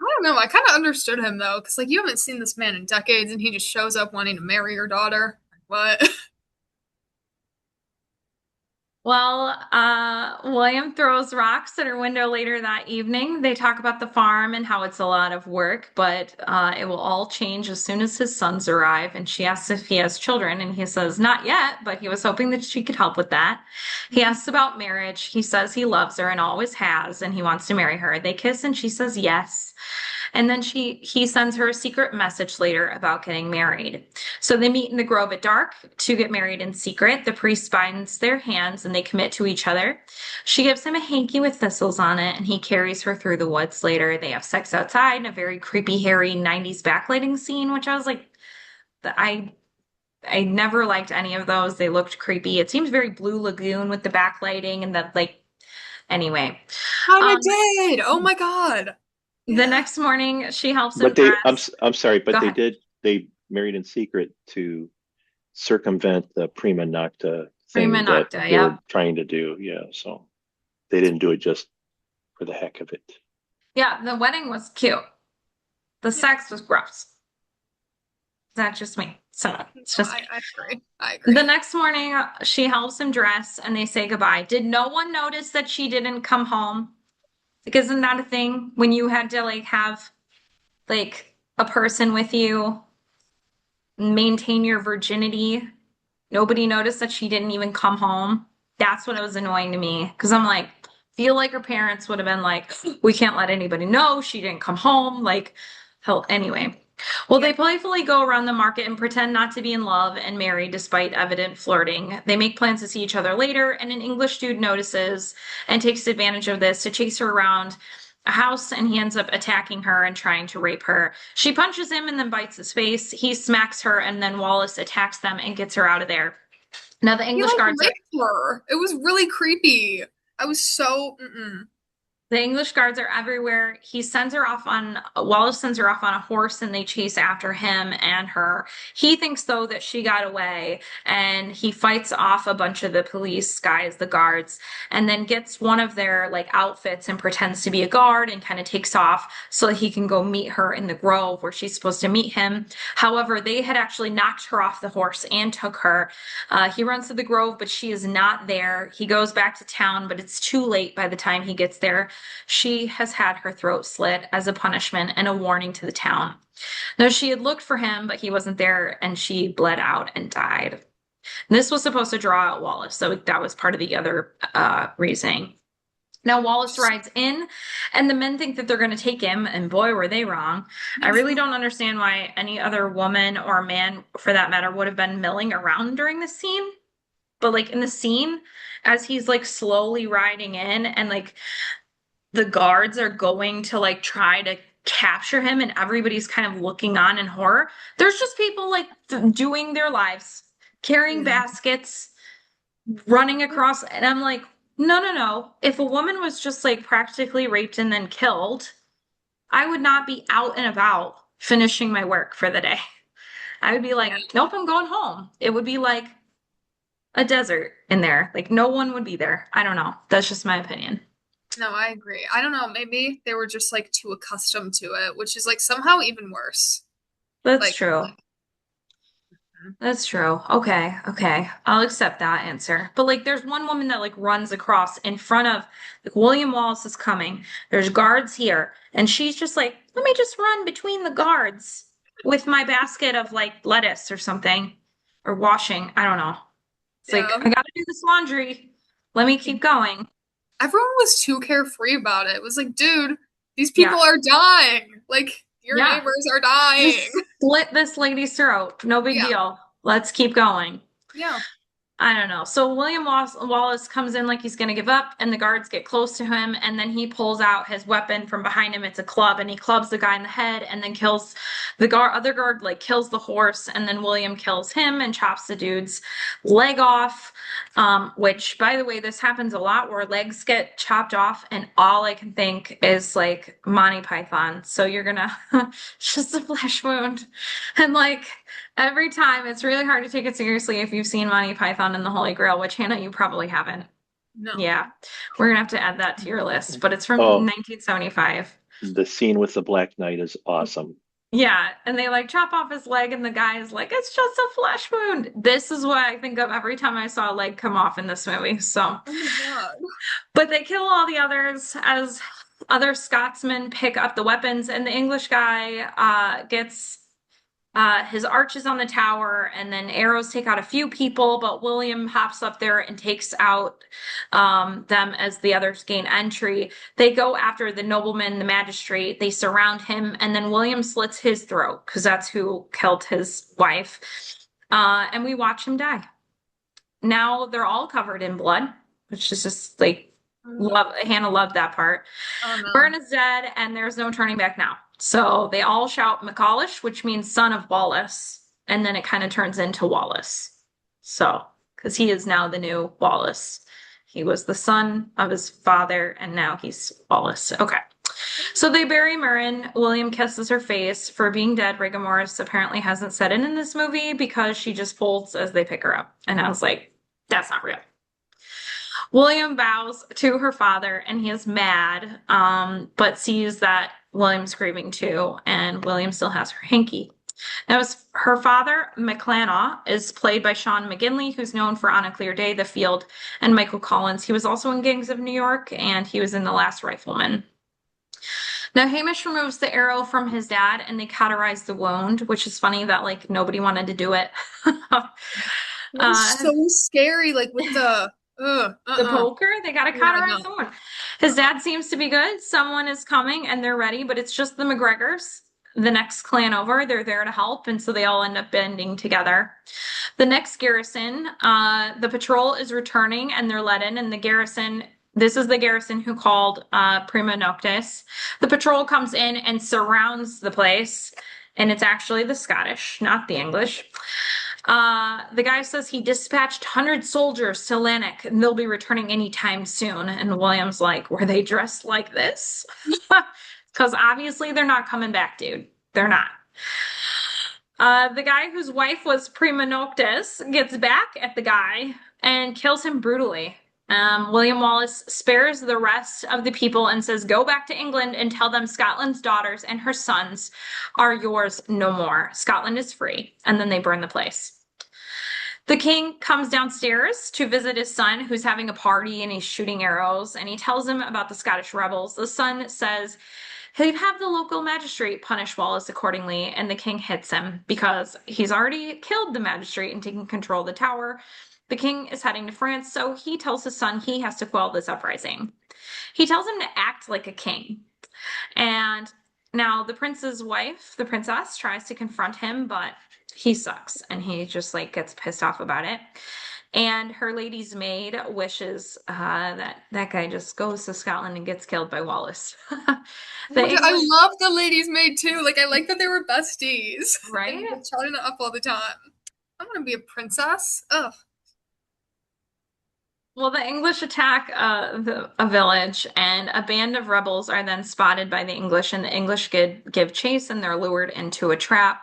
Speaker 3: I don't know. I kind of understood him though, because like you haven't seen this man in decades, and he just shows up wanting to marry your daughter. What?
Speaker 2: Well, William throws rocks at her window later that evening. They talk about the farm and how it's a lot of work, but it will all change as soon as his sons arrive. And she asks if he has children, and he says not yet, but he was hoping that she could help with that. He asks about marriage. He says he loves her and always has, and he wants to marry her. They kiss, and she says yes. And then he sends her a secret message later about getting married. So they meet in the grove at dark to get married in secret. The priest binds their hands and they commit to each other. She gives him a hanky with thistles on it, and he carries her through the woods later. They have sex outside in a very creepy, hairy 90s backlighting scene, which I was like, I never liked any of those. They looked creepy. It seems very Blue Lagoon with the backlighting and the like. Anyway,
Speaker 3: Kind
Speaker 2: um,
Speaker 3: of did. Oh my God.
Speaker 2: the
Speaker 3: Yeah.
Speaker 2: next morning she helps him
Speaker 1: But they,
Speaker 2: dress.
Speaker 1: I'm sorry,
Speaker 2: Go
Speaker 1: but
Speaker 2: ahead.
Speaker 1: they married in secret to circumvent the prima nocta
Speaker 2: Prima
Speaker 1: thing that
Speaker 2: nocta,
Speaker 1: they
Speaker 2: yep.
Speaker 1: were trying to do. Yeah, so they didn't do it just for the heck of it.
Speaker 2: Yeah, the wedding was cute. The
Speaker 3: Yeah.
Speaker 2: sex was gross. That's just me. So it's
Speaker 3: No,
Speaker 2: just me.
Speaker 3: I agree. I
Speaker 2: The
Speaker 3: agree.
Speaker 2: next morning, she helps him dress and they say goodbye. Did no one notice that she didn't come home? Like, isn't that a thing when you had to like have like a person with you maintain your virginity? Nobody noticed that she didn't even come home. That's what was annoying to me because I'm like, feel like her parents would have been like, we can't let anybody know she didn't come home. Like, hell, anyway. Well,
Speaker 3: Yeah.
Speaker 2: they playfully go around the market and pretend not to be in love and marry despite evident flirting. They make plans to see each other later, and an English dude notices and takes advantage of this to chase her around a house, and he ends up attacking her and trying to rape her. She punches him and then bites his face. He smacks her, and then Wallace attacks them and gets her out of there. Now the
Speaker 3: He
Speaker 2: English
Speaker 3: like
Speaker 2: guards are
Speaker 3: raped her. It was really creepy. I was so
Speaker 2: The English guards are everywhere. Wallace sends her off on a horse and they chase after him and her. He thinks though that she got away and he fights off a bunch of the police guys, the guards, and then gets one of their like outfits and pretends to be a guard and kind of takes off so that he can go meet her in the grove where she's supposed to meet him. However, they had actually knocked her off the horse and took her. He runs to the grove, but she is not there. He goes back to town, but it's too late by the time he gets there. She has had her throat slit as a punishment and a warning to the town. Now, she had looked for him, but he wasn't there, and she bled out and died. And this was supposed to draw out Wallace, so that was part of the other reasoning. Now, Wallace rides in, and the men think that they're going to take him, and boy, were they wrong. I really don't understand why any other woman or man, for that matter, would have been milling around during this scene. But, like, in the scene, as he's like slowly riding in, and like the guards are going to like try to capture him and everybody's kind of looking on in horror. There's just people like doing their lives, carrying
Speaker 3: yeah.
Speaker 2: baskets, running across, and I'm like, no, no, no. If a woman was just like practically raped and then killed, I would not be out and about finishing my work for the day. I would be like,
Speaker 3: Yeah.
Speaker 2: nope, I'm going home. It would be like a desert in there. Like no one would be there. I don't know. That's just my opinion.
Speaker 3: No, I agree. I don't know. Maybe they were just like too accustomed to it, which is like somehow even worse.
Speaker 2: That's
Speaker 3: Like,
Speaker 2: true. That's true. Okay, okay. I'll accept that answer. But like there's one woman that like runs across in front of like William Wallace is coming. There's guards here and she's just like, "Let me just run between the guards with my basket of like lettuce or something or washing. I don't know." It's like,
Speaker 3: yeah.
Speaker 2: "I got to do this laundry. Let me keep going."
Speaker 3: Everyone was too carefree about it. It was like, dude, these
Speaker 2: Yeah.
Speaker 3: people are dying. Like, your
Speaker 2: Yeah.
Speaker 3: neighbors are dying.
Speaker 2: Just slit this lady's throat. No big
Speaker 3: Yeah.
Speaker 2: deal. Let's keep going.
Speaker 3: Yeah.
Speaker 2: I don't know. So Wallace comes in like he's going to give up, and the guards get close to him, and then he pulls out his weapon from behind him. It's a club, and he clubs the guy in the head, and then kills the other guard, like kills the horse, and then William kills him and chops the dude's leg off. Which, by the way, this happens a lot where legs get chopped off, and all I can think is like Monty Python. So you're gonna it's just a flesh wound, and like. Every time, it's really hard to take it seriously if you've seen Monty Python and the Holy Grail, which Hannah, you probably haven't.
Speaker 3: No.
Speaker 2: Yeah, we're gonna have to add that to your list, but it's from
Speaker 1: Oh,
Speaker 2: 1975.
Speaker 1: the scene with the Black Knight is awesome.
Speaker 2: Yeah, and they like chop off his leg, and the guy is like, it's just a flesh wound. This is what I think of every time I saw a leg come off in this movie. So,
Speaker 3: Oh my God.
Speaker 2: but they kill all the others as other Scotsmen pick up the weapons, and the English guy gets his arches on the tower, and then arrows take out a few people, but William hops up there and takes out them as the others gain entry. They go after the nobleman, the magistrate. They surround him, and then William slits his throat because that's who killed his wife. And we watch him die. Now they're all covered in blood, which is just like love. Hannah loved that part.
Speaker 3: Oh no.
Speaker 2: Byrne is dead, and there's no turning back now. So they all shout McAulish, which means son of Wallace, and then it kind of turns into Wallace. So, because he is now the new Wallace. He was the son of his father, and now he's Wallace. Okay. So they bury Murrin. William kisses her face for being dead. Rigor Morris apparently hasn't set in this movie because she just folds as they pick her up. And I was like, that's not real. William bows to her father and he is mad, but sees that William's grieving too, and William still has her hanky. Now, her father, McClanaugh, is played by Sean McGinley, who's known for On a Clear Day, The Field, and Michael Collins. He was also in Gangs of New York, and he was in The Last Rifleman. Now, Hamish removes the arrow from his dad, and they cauterize the wound, which is funny that, like, nobody wanted to do it.
Speaker 3: It was so scary, like with the
Speaker 2: The poker, they gotta cauterize the wound. His dad seems to be good. Someone is coming and they're ready, but it's just the McGregors, the next clan over. They're there to help, and so they all end up bending together. The next garrison, the patrol is returning and they're let in, and the garrison, this is the garrison who called Prima Noctis. The patrol comes in and surrounds the place, and it's actually the Scottish, not the English. The guy says he dispatched 100 soldiers to Lanark and they'll be returning anytime soon. And William's like, were they dressed like this? Because obviously they're not coming back, dude. They're not. The guy whose wife was Prima Noctis gets back at the guy and kills him brutally. William Wallace spares the rest of the people and says, go back to England and tell them Scotland's daughters and her sons are yours no more. Scotland is free. And then they burn the place. The king comes downstairs to visit his son, who's having a party and he's shooting arrows, and he tells him about the Scottish rebels. The son says he'd have the local magistrate punish Wallace accordingly, and the king hits him because he's already killed the magistrate and taken control of the tower. The king is heading to France, so he tells his son he has to quell this uprising. He tells him to act like a king. And now the prince's wife, the princess, tries to confront him, but he sucks, and he just like gets pissed off about it. And her lady's maid wishes that guy just goes to Scotland and gets killed by Wallace.
Speaker 3: I love the lady's maid too. Like, I like that they were besties.
Speaker 2: Right?
Speaker 3: And they're chatting it up all the time. I want to be a princess. Ugh.
Speaker 2: Well, the English attack a village, and a band of rebels are then spotted by the English, and the English give chase, and they're lured into a trap.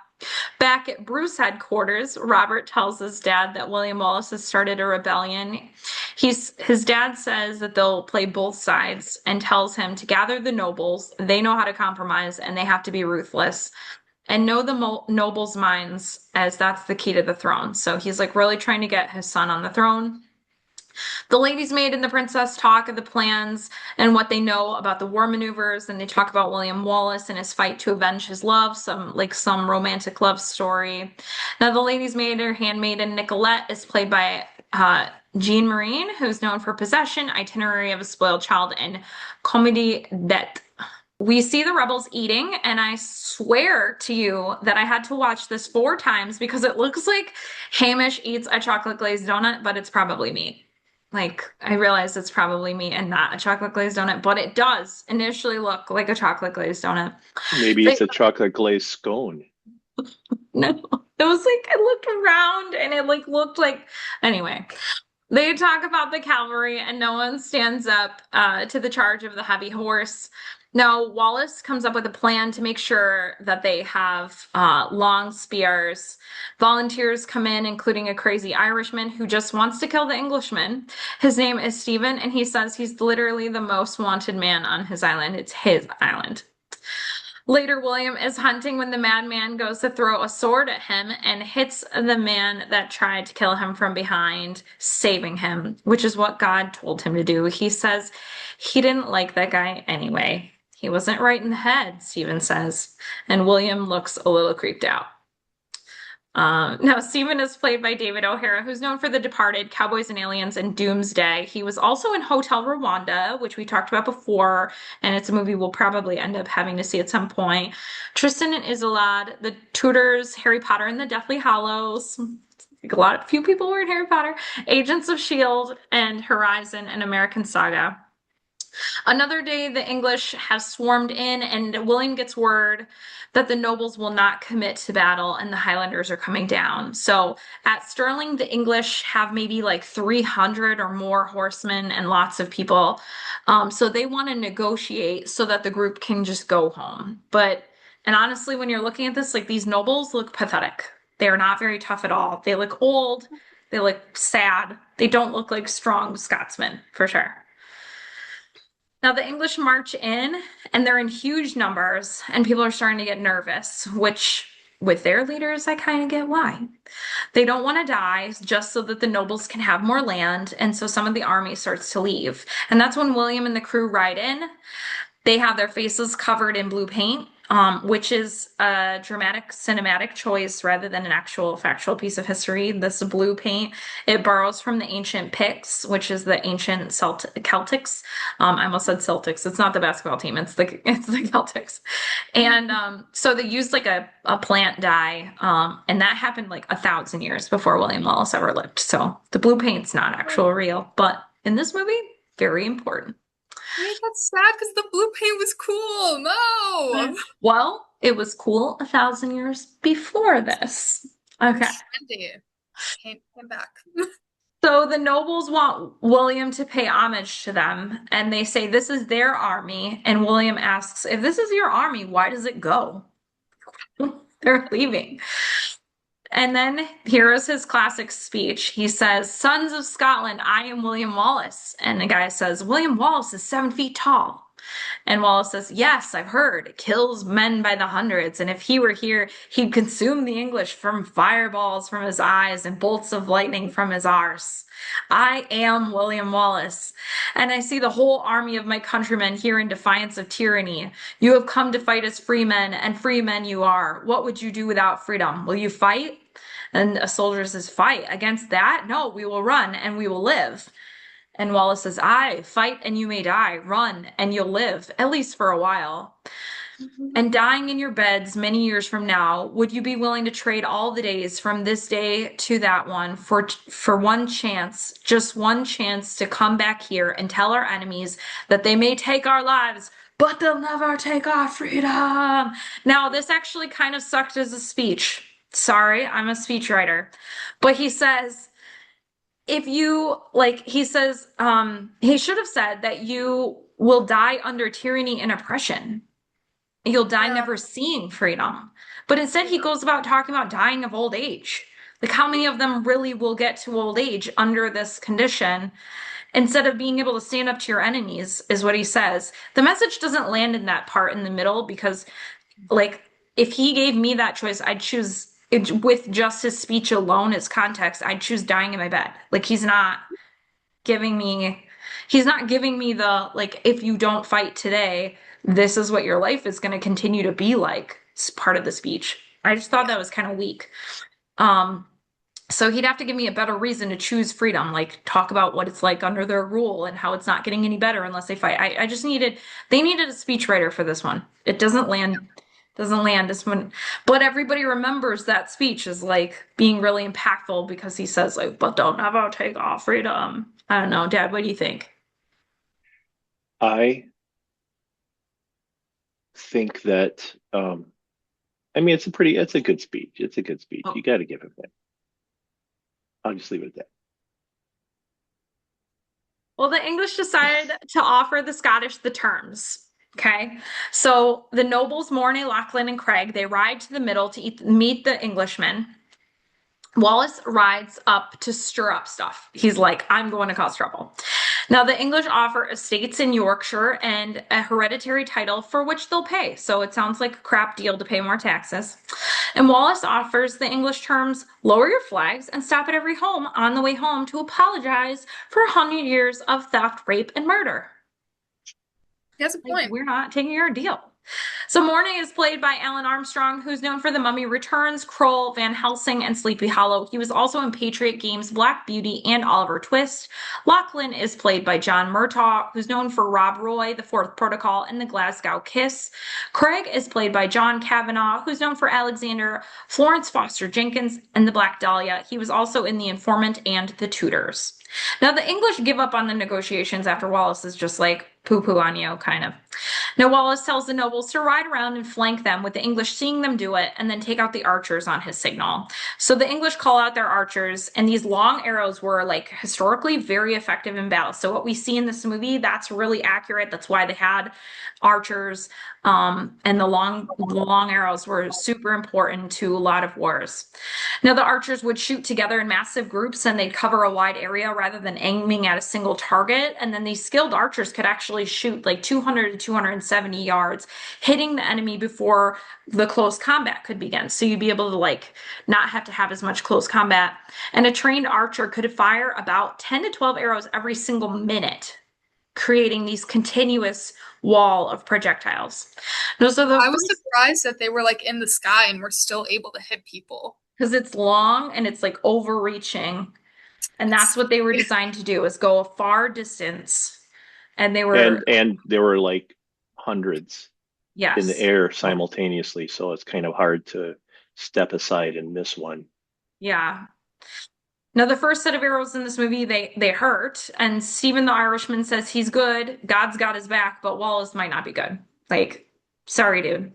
Speaker 2: Back at Bruce headquarters, Robert tells his dad that William Wallace has started a rebellion. His dad says that they'll play both sides and tells him to gather the nobles. They know how to compromise, and they have to be ruthless. And know the nobles' minds, as that's the key to the throne. So he's like really trying to get his son on the throne. The lady's maid and the princess talk of the plans and what they know about the war maneuvers, and they talk about William Wallace and his fight to avenge his love, some romantic love story. Now, the lady's maid, her handmaiden Nicolette, is played by Jean Marine, who's known for Possession, Itinerary of a Spoiled Child, and Comédie d'Eté. We see the rebels eating, and I swear to you that I had to watch this 4 times because it looks like Hamish eats a chocolate glazed donut, but it's probably meat. Like, I realize it's probably meat and not a chocolate glazed donut, but it does initially look like a chocolate glazed donut.
Speaker 1: Maybe it's a chocolate glazed scone.
Speaker 2: No, it was like, I looked around and it like looked like, anyway. They talk about the cavalry and no one stands up to the charge of the heavy horse. Now, Wallace comes up with a plan to make sure that they have long spears. Volunteers come in, including a crazy Irishman who just wants to kill the Englishman. His name is Stephen, and he says he's literally the most wanted man on his island. It's his island. Later, William is hunting when the madman goes to throw a sword at him and hits the man that tried to kill him from behind, saving him, which is what God told him to do. He says he didn't like that guy anyway. He wasn't right in the head, Stephen says, and William looks a little creeped out. Now, Stephen is played by David O'Hara, who's known for The Departed, Cowboys and Aliens, and Doomsday. He was also in Hotel Rwanda, which we talked about before, and it's a movie we'll probably end up having to see at some point. Tristan and Isolde, The Tudors, Harry Potter and the Deathly Hallows. Few people were in Harry Potter. Agents of S.H.I.E.L.D. and Horizon and American Saga. Another day, the English have swarmed in, and William gets word that the nobles will not commit to battle and the Highlanders are coming down. So at Stirling, the English have maybe like 300 or more horsemen and lots of people. So they want to negotiate so that the group can just go home. And honestly, when you're looking at this, like these nobles look pathetic. They are not very tough at all. They look old. They look sad. They don't look like strong Scotsmen, for sure. Now, the English march in, and they're in huge numbers, and people are starting to get nervous, which, with their leaders, I kind of get why. They don't want to die just so that the nobles can have more land, and so some of the army starts to leave. And that's when William and the crew ride in. They have their faces covered in blue paint, which is a dramatic cinematic choice rather than an actual factual piece of history. This blue paint, it borrows from the ancient Picts, which is the ancient Celtics. I almost said Celtics. It's not the basketball team. It's the Celtics. And so they used like a plant dye, and that happened like 1,000 years before William Wallace ever lived. So the blue paint's not actual real, but in this movie, very important.
Speaker 3: Wait, that's sad because the blue paint was cool. No.
Speaker 2: Well, it was cool 1,000 years before this. Okay.
Speaker 3: Came back.
Speaker 2: So the nobles want William to pay homage to them, and they say this is their army. And William asks, if this is your army, why does it go? They're leaving. And then here is his classic speech. He says, "Sons of Scotland, I am William Wallace." And the guy says, "William Wallace is 7 feet tall." And Wallace says, "Yes, I've heard. Kills men by the hundreds. And if he were here, he'd consume the English from fireballs from his eyes and bolts of lightning from his arse. I am William Wallace, and I see the whole army of my countrymen here in defiance of tyranny. You have come to fight as free men, and free men you are. What would you do without freedom? Will you fight?" And a soldier says, "Fight against that? No, we will run and we will live." And Wallace says, "Aye, fight and you may die. Run and you'll live, at least for a while. And dying in your beds many years from now, would you be willing to trade all the days from this day to that one for one chance, just one chance to come back here and tell our enemies that they may take our lives, but they'll never take our freedom?" Now, this actually kind of sucked as a speech. Sorry, I'm a speechwriter. But he says, if you, like, he says, he should have said that you will die under tyranny and oppression. You'll die never seeing freedom. But instead, he goes about talking about dying of old age. Like, how many of them really will get to old age under this condition? Instead of being able to stand up to your enemies, is what he says. The message doesn't land in that part in the middle because, like, if he gave me that choice, I'd choose, with just his speech alone as context, I'd choose dying in my bed. Like, he's not giving me the, like, if you don't fight today, this is what your life is going to continue to be like. It's part of the speech. I just thought that was kind of weak. So he'd have to give me a better reason to choose freedom, like talk about what it's like under their rule and how it's not getting any better unless they fight. They needed a speechwriter for this one. It doesn't land this one, but everybody remembers that speech as like being really impactful because he says like, "But don't ever take our freedom." I don't know, Dad, what do you think?
Speaker 1: I think that I mean it's a good speech. It's a good speech.
Speaker 2: Oh.
Speaker 1: You got to give it that. I'll just leave it at that.
Speaker 2: Well, the English decided to offer the Scottish the terms. Okay, so the nobles, Mornay, Lachlan, and Craig, they ride to the middle to meet the Englishmen. Wallace rides up to stir up stuff. He's like, "I'm going to cause trouble." Now, the English offer estates in Yorkshire and a hereditary title for which they'll pay. So it sounds like a crap deal to pay more taxes. And Wallace offers the English terms lower your flags and stop at every home on the way home to apologize for 100 years of theft, rape, and murder.
Speaker 3: He has a
Speaker 2: Like,
Speaker 3: point.
Speaker 2: we're not taking your deal. So Morning is played by Alan Armstrong, who's known for The Mummy Returns, Kroll, Van Helsing, and Sleepy Hollow. He was also in Patriot Games, Black Beauty, and Oliver Twist. Lachlan is played by John Murtaugh, who's known for Rob Roy, The Fourth Protocol, and The Glasgow Kiss. Craig is played by John Kavanagh, who's known for Alexander, Florence Foster Jenkins, and The Black Dahlia. He was also in The Informant and The Tudors. Now, the English give up on the negotiations after Wallace is just like poo-poo on you, kind of. Now, Wallace tells the nobles to ride around and flank them, with the English seeing them do it and then take out the archers on his signal. So the English call out their archers, and these long arrows were like historically very effective in battle. So what we see in this movie, that's really accurate. That's why they had archers, and the long arrows were super important to a lot of wars. Now, the archers would shoot together in massive groups and they'd cover a wide area rather than aiming at a single target. And then these skilled archers could actually shoot like 200 to 270 yards, hitting the enemy before the close combat could begin. So you'd be able to like not have to have as much close combat. And a trained archer could fire about 10 to 12 arrows every single minute, creating these continuous wall of projectiles. No, so
Speaker 3: I was surprised that they were like in the sky and were still able to hit people.
Speaker 2: because it's long and it's like overreaching, and that's what they were designed to do, is go a far distance. And they were,
Speaker 1: And there were like hundreds in the
Speaker 2: yes,
Speaker 1: air simultaneously, so it's kind of hard to step aside and miss one.
Speaker 2: yeah. Now, the first set of arrows in this movie, they hurt, and Stephen the Irishman says he's good, God's got his back, but Wallace might not be good. Like, sorry, dude.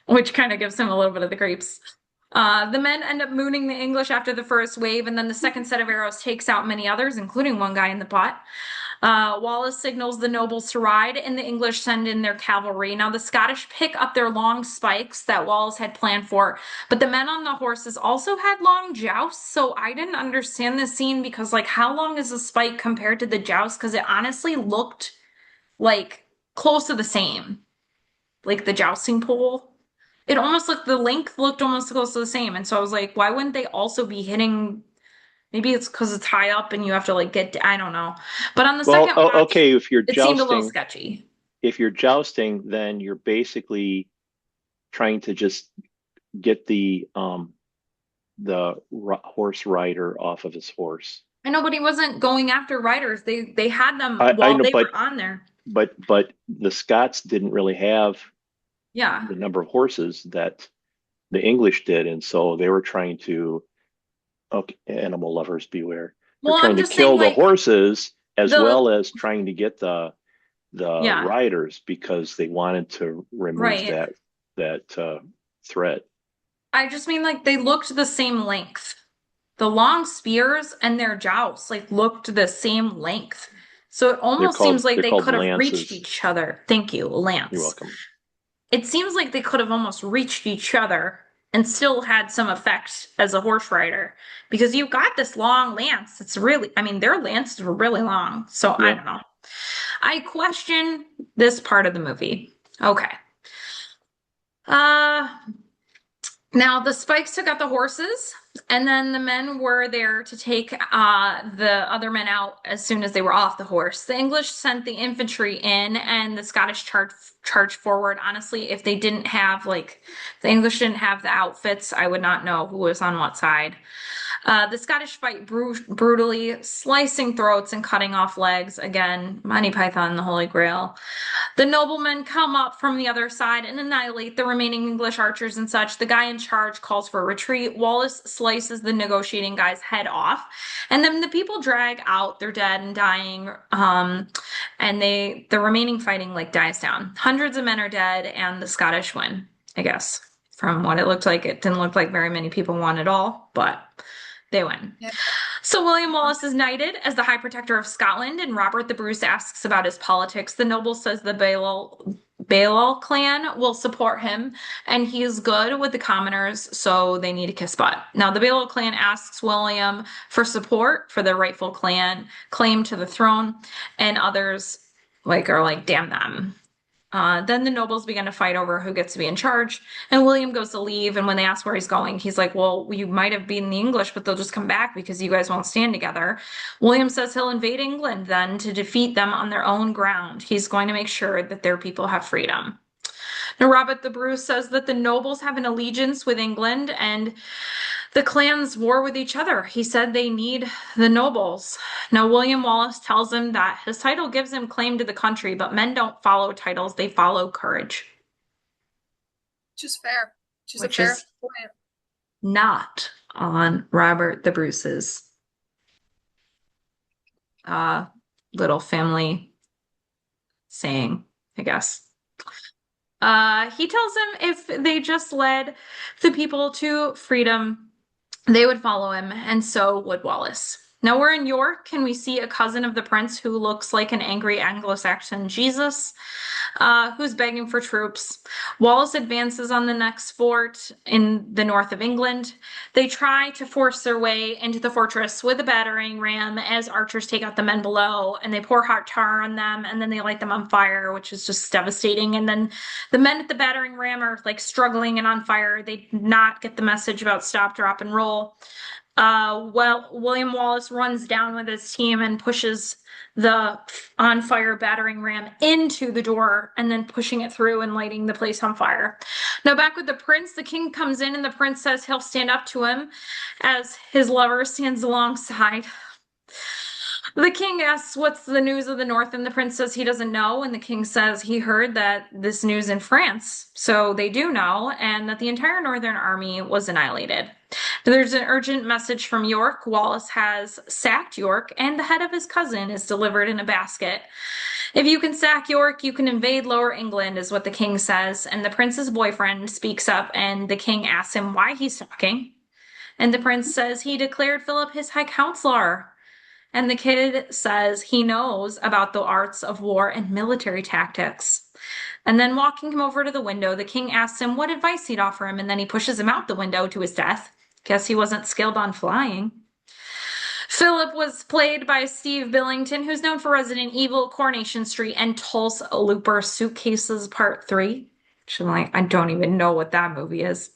Speaker 2: Which kind of gives him a little bit of the creeps. The men end up mooning the English after the first wave, and then the second set of arrows takes out many others, including one guy in the pot. Wallace signals the nobles to ride, and the English send in their cavalry. Now, the Scottish pick up their long spikes that Wallace had planned for, but the men on the horses also had long jousts, so I didn't understand this scene because, like, how long is a spike compared to the joust? Because it honestly looked like close to the same, like the jousting pole. It almost looked, the length looked almost close to the same, and so I was like, why wouldn't they also be hitting? Maybe it's because it's high up and you have to like I don't know. But on the
Speaker 1: Well,
Speaker 2: second watch,
Speaker 1: okay,
Speaker 2: it seemed a little sketchy.
Speaker 1: if you're jousting, then you're basically trying to just get the horse rider off of his horse.
Speaker 2: I know, but he wasn't going after riders. They had them
Speaker 1: I
Speaker 2: while
Speaker 1: know,
Speaker 2: they were on there.
Speaker 1: but the Scots didn't really have
Speaker 2: Yeah.
Speaker 1: the number of horses that the English did, and so they were trying to, okay, animal lovers beware. They're
Speaker 2: Well,
Speaker 1: trying
Speaker 2: I'm
Speaker 1: to
Speaker 2: just saying
Speaker 1: kill the
Speaker 2: like
Speaker 1: horses as
Speaker 2: the
Speaker 1: well as trying to get the
Speaker 2: yeah,
Speaker 1: riders because they wanted to remove
Speaker 2: right.
Speaker 1: that threat.
Speaker 2: I just mean like they looked the same length. The long spears and their jousts like looked the same length. So it almost seems like
Speaker 1: They're
Speaker 2: they
Speaker 1: called
Speaker 2: could have reached
Speaker 1: lances.
Speaker 2: each other. Thank you,
Speaker 1: You're
Speaker 2: Lance.
Speaker 1: welcome.
Speaker 2: It seems like they could have almost reached each other and still had some effect as a horse rider because you've got this long lance. It's really, I mean, their lances were really long. So I
Speaker 1: Yeah.
Speaker 2: don't know. I question this part of the movie. Okay. Uh, Now the Spikes took out the horses, and then the men were there to take the other men out as soon as they were off the horse. The English sent the infantry in, and the Scottish charged forward. Honestly, if they didn't have like the English didn't have the outfits, I would not know who was on what side. The Scottish fight brutally, slicing throats and cutting off legs. Again, Monty Python, the Holy Grail. The noblemen come up from the other side and annihilate the remaining English archers and such. The guy in charge calls for a retreat. Wallace slices the negotiating guy's head off. And then the people drag out. They're dead and dying. And the remaining fighting like dies down. Hundreds of men are dead and the Scottish win, I guess. From what it looked like, it didn't look like very many people won at all, but they win.
Speaker 3: Yep.
Speaker 2: So William Wallace is knighted as the High Protector of Scotland, and Robert the Bruce asks about his politics. The noble says the Balliol clan will support him, and he's good with the commoners, so they need to kiss butt. Now, the Balliol clan asks William for support for their rightful clan claim to the throne, and others are like, damn them. Then the nobles begin to fight over who gets to be in charge, and William goes to leave. And when they ask where he's going, he's like, well, you might have beaten the English, but they'll just come back because you guys won't stand together. William says he'll invade England then to defeat them on their own ground. He's going to make sure that their people have freedom. Now, Robert the Bruce says that the nobles have an allegiance with England and the clans war with each other. He said they need the nobles. Now, William Wallace tells him that his title gives him claim to the country, but men don't follow titles, they follow courage.
Speaker 3: Which is fair.
Speaker 2: Which is not on Robert the Bruce's little family saying, I guess. He tells him if they just led the people to freedom, they would follow him, and so would Wallace. Now we're in York, and we see a cousin of the prince who looks like an angry Anglo-Saxon Jesus, who's begging for troops. Wallace advances on the next fort in the north of England. They try to force their way into the fortress with a battering ram as archers take out the men below, and they pour hot tar on them, and then they light them on fire, which is just devastating. And then the men at the battering ram are struggling and on fire. They did not get the message about stop, drop, and roll. William Wallace runs down with his team and pushes the on-fire battering ram into the door and then pushing it through and lighting the place on fire. Now back with the prince, the king comes in and the prince says he'll stand up to him as his lover stands alongside. The king asks what's the news of the north, and the prince says he doesn't know, and the king says he heard that this news in France, so they do know, and that the entire northern army was annihilated. There's an urgent message from York. Wallace has sacked York, and the head of his cousin is delivered in a basket. If you can sack York, you can invade Lower England, is what the king says, and the prince's boyfriend speaks up, and the king asks him why he's talking, and the prince says he declared Philip his high counselor. And the kid says he knows about the arts of war and military tactics. And then walking him over to the window, the king asks him what advice he'd offer him, and then he pushes him out the window to his death. Guess he wasn't skilled on flying. Philip was played by Steve Billington, who's known for Resident Evil, Coronation Street, and Tulse Looper Suitcases Part 3. I don't even know what that movie is.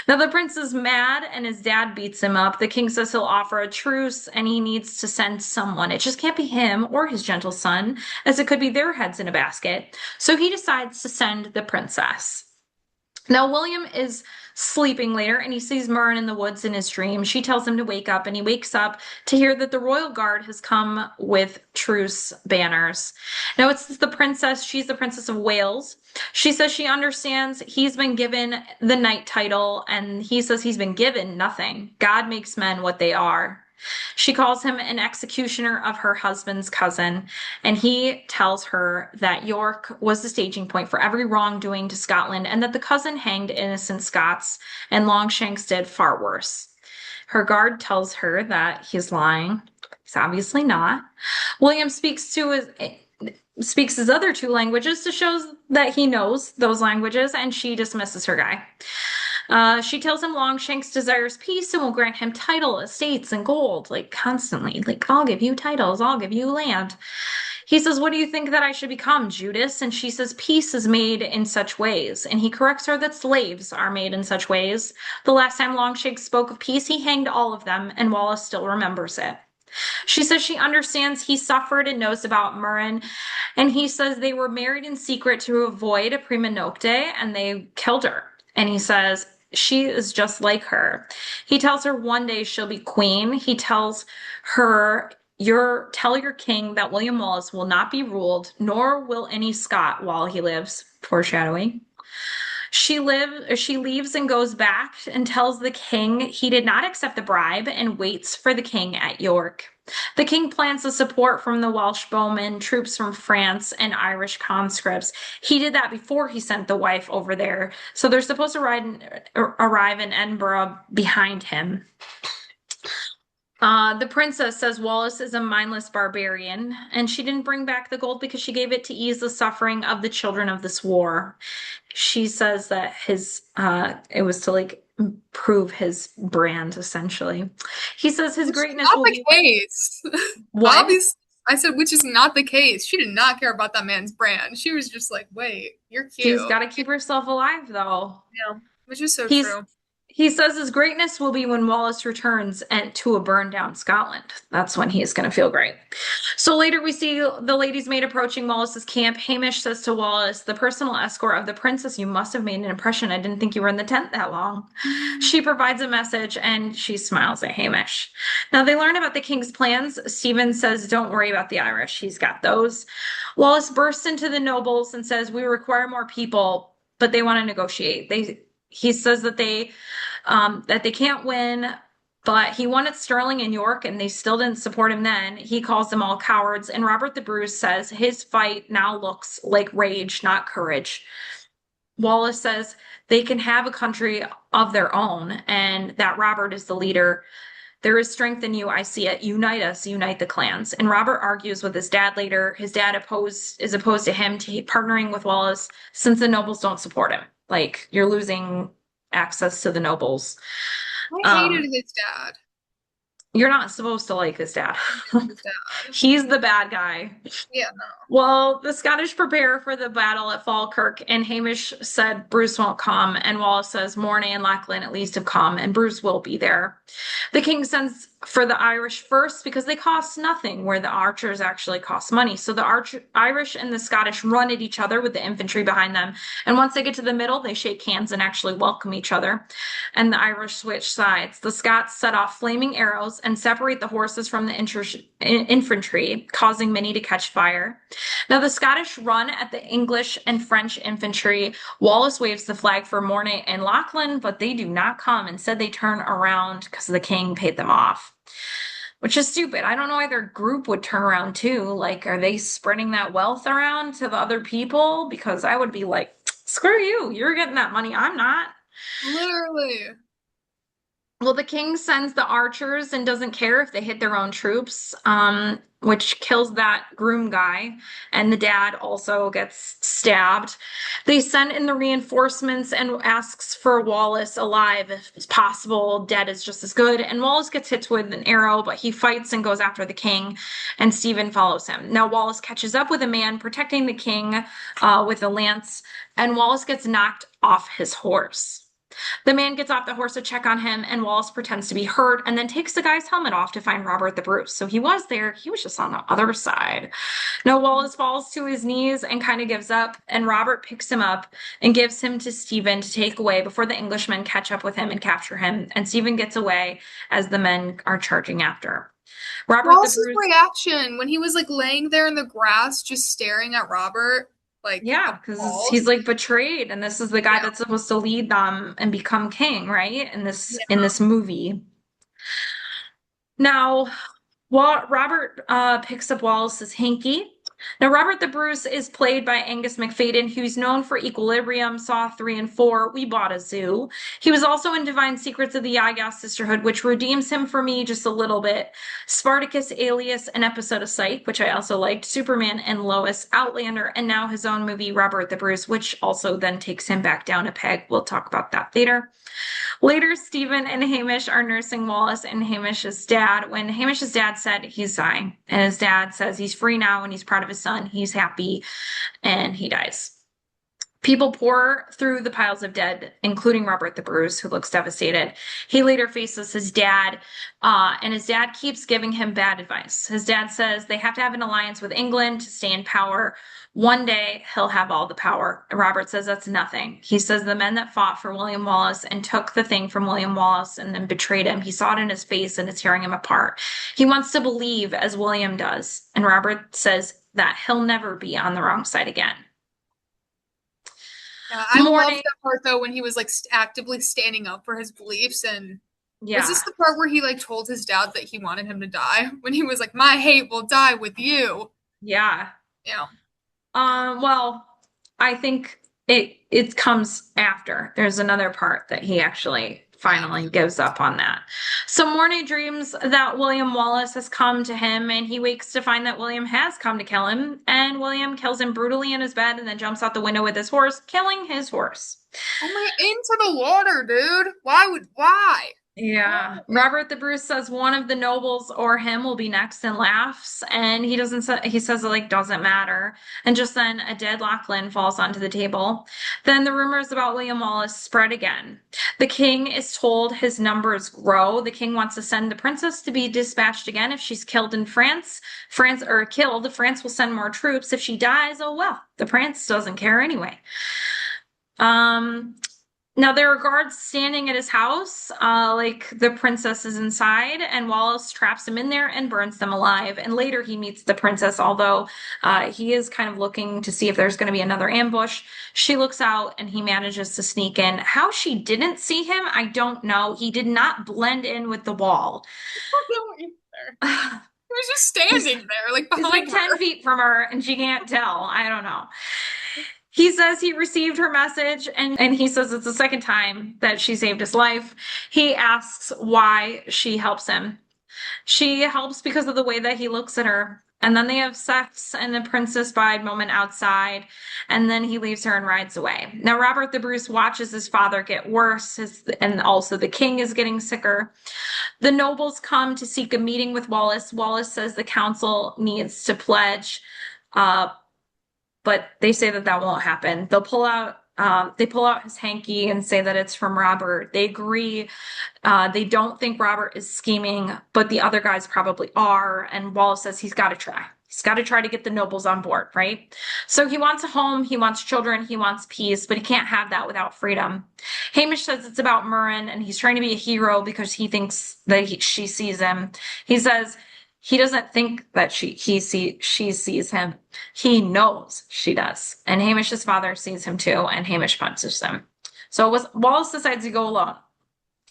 Speaker 2: Now the prince is mad and his dad beats him up. The king says he'll offer a truce and he needs to send someone. It just can't be him or his gentle son, as it could be their heads in a basket. So he decides to send the princess. Now William is sleeping later and he sees Murren in the woods in his dream. She tells him to wake up and he wakes up to hear that the royal guard has come with truce banners. Now it's the princess. She's the Princess of Wales. She says she understands he's been given the knight title and he says he's been given nothing. God makes men what they are. She calls him an executioner of her husband's cousin, and he tells her that York was the staging point for every wrongdoing to Scotland and that the cousin hanged innocent Scots and Longshanks did far worse. Her guard tells her that he's lying. He's obviously not. William speaks his other two languages to show that he knows those languages, and she dismisses her guy. She tells him Longshanks desires peace and will grant him title, estates, and gold, constantly. I'll give you titles, I'll give you land. He says, what do you think that I should become, Judas? And she says, peace is made in such ways. And he corrects her that slaves are made in such ways. The last time Longshanks spoke of peace, he hanged all of them, and Wallace still remembers it. She says she understands he suffered and knows about Murren, and he says they were married in secret to avoid a prima nocte, and they killed her. And he says she is just like her. He tells her one day she'll be queen. He tells her, tell your king that William Wallace will not be ruled, nor will any Scot while he lives. Foreshadowing. She leaves and goes back and tells the king he did not accept the bribe and waits for the king at York. The king plans the support from the Welsh bowmen, troops from France, and Irish conscripts. He did that before he sent the wife over there. So they're supposed to arrive in Edinburgh behind him. The princess says Wallace is a mindless barbarian, and she didn't bring back the gold because she gave it to ease the suffering of the children of this war. She says that it was to like prove his brand, essentially. He says his
Speaker 3: Which is
Speaker 2: greatness
Speaker 3: not
Speaker 2: will
Speaker 3: the
Speaker 2: be
Speaker 3: case.
Speaker 2: what?
Speaker 3: Obviously, I said, which is not the case. She did not care about that man's brand. She was just like, wait, you're
Speaker 2: She's
Speaker 3: cute.
Speaker 2: got to keep herself alive, though.
Speaker 3: Yeah, which is so
Speaker 2: He's
Speaker 3: true.
Speaker 2: he says his greatness will be when Wallace returns and to a burned down Scotland. That's when he's going to feel great. So later we see the lady's maid approaching Wallace's camp. Hamish says to Wallace, the personal escort of the princess, you must have made an impression. I didn't think you were in the tent that long. She provides a message and she smiles at Hamish. Now they learn about the king's plans. Stephen says, don't worry about the Irish. He's got those. Wallace bursts into the nobles and says, we require more people, but they want to negotiate. He says that they can't win, but he won at Stirling and York, and they still didn't support him then. He calls them all cowards, and Robert the Bruce says his fight now looks like rage, not courage. Wallace says they can have a country of their own, and that Robert is the leader. There is strength in you. I see it. Unite us, unite the clans. And Robert argues with his dad later. His dad is opposed to him partnering with Wallace since the nobles don't support him. Like you're losing access to the nobles.
Speaker 3: I hated
Speaker 2: Um,
Speaker 3: his dad.
Speaker 2: you're not supposed to like his dad.
Speaker 3: His dad.
Speaker 2: He's the bad guy.
Speaker 3: Yeah, no.
Speaker 2: Well, the Scottish prepare for the battle at Falkirk, and Hamish said Bruce won't come, and Wallace says Mornay and Lachlan at least have come, and Bruce will be there. The king sends for the Irish first because they cost nothing, where the archers actually cost money. So the Irish and the Scottish run at each other with the infantry behind them, and once they get to the middle, they shake hands and actually welcome each other. And the Irish switch sides. The Scots set off flaming arrows and separate the horses from the infantry, causing many to catch fire. Now, the Scottish run at the English and French infantry. Wallace waves the flag for Mornay and Lachlan, but they do not come. Instead, they turn around because the king paid them off, which is stupid. I don't know why their group would turn around too. Like, are they spreading that wealth around to the other people? Because I would be like, screw you. You're getting that money. I'm not.
Speaker 3: Literally.
Speaker 2: Well, the king sends the archers and doesn't care if they hit their own troops, which kills that groom guy. And the dad also gets stabbed. They send in the reinforcements and asks for Wallace alive if it's possible. Dead is just as good. And Wallace gets hit with an arrow, but he fights and goes after the king, and Stephen follows him. Now, Wallace catches up with a man protecting the king with a lance, and Wallace gets knocked off his horse. The man gets off the horse to check on him, and Wallace pretends to be hurt and then takes the guy's helmet off to find Robert the Bruce. So he was there, he was just on the other side. Now, Wallace falls to his knees and kind of gives up, and Robert picks him up and gives him to Stephen to take away before the Englishmen catch up with him and capture him. And Stephen gets away as the men are charging after. Robert the
Speaker 3: Wallace's
Speaker 2: Bruce.
Speaker 3: reaction when he was like laying there in the grass, just staring at Robert, like
Speaker 2: Yeah, because
Speaker 3: appalled.
Speaker 2: he's like betrayed, and this is the guy
Speaker 3: Yeah.
Speaker 2: that's supposed to lead them and become king, right? In
Speaker 3: Yeah.
Speaker 2: this movie. Now, Robert picks up Wallace's hanky. Now, Robert the Bruce is played by Angus McFadden, who's known for Equilibrium, Saw 3 and 4, We Bought a Zoo. He was also in Divine Secrets of the Yagath Sisterhood, which redeems him for me just a little bit. Spartacus, Alias, an episode of Psych, which I also liked, Superman and Lois, Outlander, and now his own movie, Robert the Bruce, which also then takes him back down a peg. We'll talk about that later. Later, Stephen and Hamish are nursing Wallace and Hamish's dad when Hamish's dad said he's dying. And his dad says he's free now and he's proud of his son. He's happy, and he dies. People pour through the piles of dead, including Robert the Bruce, who looks devastated. He later faces his dad, and his dad keeps giving him bad advice. His dad says they have to have an alliance with England to stay in power. One day he'll have all the power. Robert says that's nothing. He says the men that fought for William Wallace and took the thing from William Wallace and then betrayed him, he saw it in his face and it's tearing him apart. He wants to believe as William does. And Robert says that he'll never be on the wrong side again.
Speaker 3: Yeah, I loved
Speaker 2: Morning.
Speaker 3: that part though when he was like actively standing up for his beliefs. And
Speaker 2: Yeah.
Speaker 3: was this the part where he like told his dad that he wanted him to die? When he was like, "My hate will die with you."
Speaker 2: Yeah.
Speaker 3: Yeah.
Speaker 2: Well, I think it comes after. There's another part that he actually finally gives up on that. So Mornay dreams that William Wallace has come to him, and he wakes to find that William has come to kill him, and William kills him brutally in his bed and then jumps out the window with his horse, killing his horse.
Speaker 3: Oh my, into the water, dude. Why?
Speaker 2: Yeah. Robert the Bruce says one of the nobles or him will be next and laughs, and he doesn't say, he says it like doesn't matter. And just then a dead Lachlan falls onto the table. Then the rumors about William Wallace spread again. The king is told his numbers grow. The king wants to send the princess to be dispatched again if she's killed in France. France will send more troops. If she dies, oh well, the prince doesn't care anyway. Now there are guards standing at his house, like the princess is inside, and Wallace traps him in there and burns them alive. And later he meets the princess, although he is kind of looking to see if there's going to be another ambush. She looks out and he manages to sneak in. How she didn't see him, I don't know. He did not blend in with the wall.
Speaker 3: He was just standing there, like
Speaker 2: He's
Speaker 3: behind
Speaker 2: like 10
Speaker 3: her.
Speaker 2: feet from her and she can't tell. I don't know. He says he received her message, and he says it's the second time that she saved his life. He asks why she helps him. She helps because of the way that he looks at her. And then they have sex and the princess bride moment outside, and then he leaves her and rides away. Now, Robert the Bruce watches his father get worse, and also the king is getting sicker. The nobles come to seek a meeting with Wallace. Wallace says the council needs to pledge, but they say that that won't happen. They pull out his hanky and say that it's from Robert. They agree. They don't think Robert is scheming, but the other guys probably are. And Wallace says he's got to try. He's got to try to get the nobles on board, right? So he wants a home, he wants children, he wants peace, but he can't have that without freedom. Hamish says it's about Murren, and he's trying to be a hero because he thinks that she sees him. He says he doesn't think that she sees him. He knows she does. And Hamish's father sees him too, and Hamish punches him. So Wallace decides to go alone.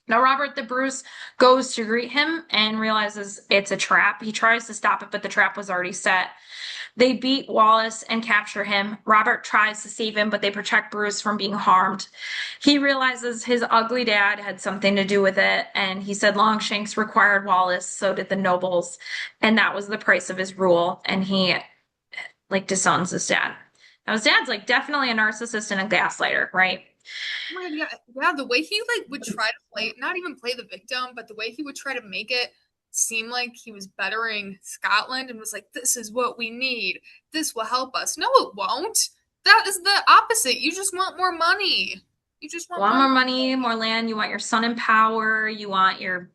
Speaker 2: Now, Robert the Bruce goes to greet him and realizes it's a trap. He tries to stop it, but the trap was already set. They beat Wallace and capture him. Robert tries to save him, but they protect Bruce from being harmed. He realizes his ugly dad had something to do with it, and he said Longshanks required Wallace, so did the nobles, and that was the price of his rule, and he, like, disowns his dad. Now, his dad's, like, definitely a narcissist and a gaslighter, right?
Speaker 3: Yeah, the way he like would try to play, not even play the victim, but the way he would try to make it seem like he was bettering Scotland and was like, this is what we need. This will help us. No, it won't. That is the opposite. You just want more money. You just want
Speaker 2: more money, more land. You want your son in power. You want your,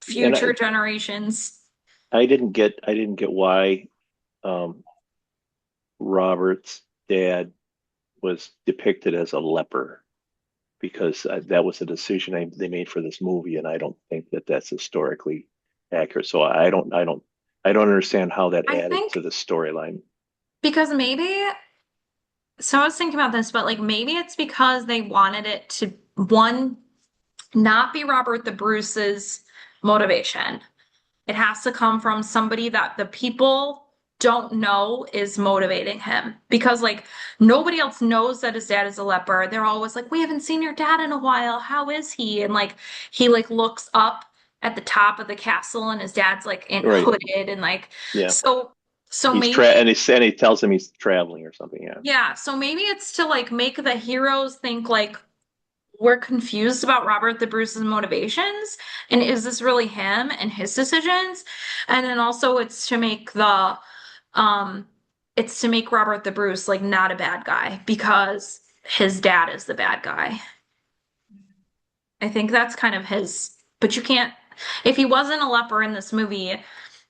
Speaker 2: future generations.
Speaker 1: I didn't get why Robert's dad was depicted as a leper, because that was a decision they made for this movie, and I don't think that that's historically accurate. So I don't understand how that added to the storyline.
Speaker 2: Because maybe, so I was thinking about this, but like maybe it's because they wanted it to, one, not be Robert the Bruce's motivation. It has to come from somebody that the people don't know is motivating him, because like nobody else knows that his dad is a leper. They're always like, we haven't seen your dad in a while. How is he? And like he like looks up at the top of the castle and his dad's like hooded and like so
Speaker 1: he's
Speaker 2: maybe
Speaker 1: and he tells him he's traveling or something.
Speaker 2: Yeah. So maybe it's to like make the heroes think like we're confused about Robert the Bruce's motivations, and is this really him and his decisions? And then also it's to make Robert the Bruce like not a bad guy because his dad is the bad guy. I think that's kind of his, but you can't, if he wasn't a leper in this movie,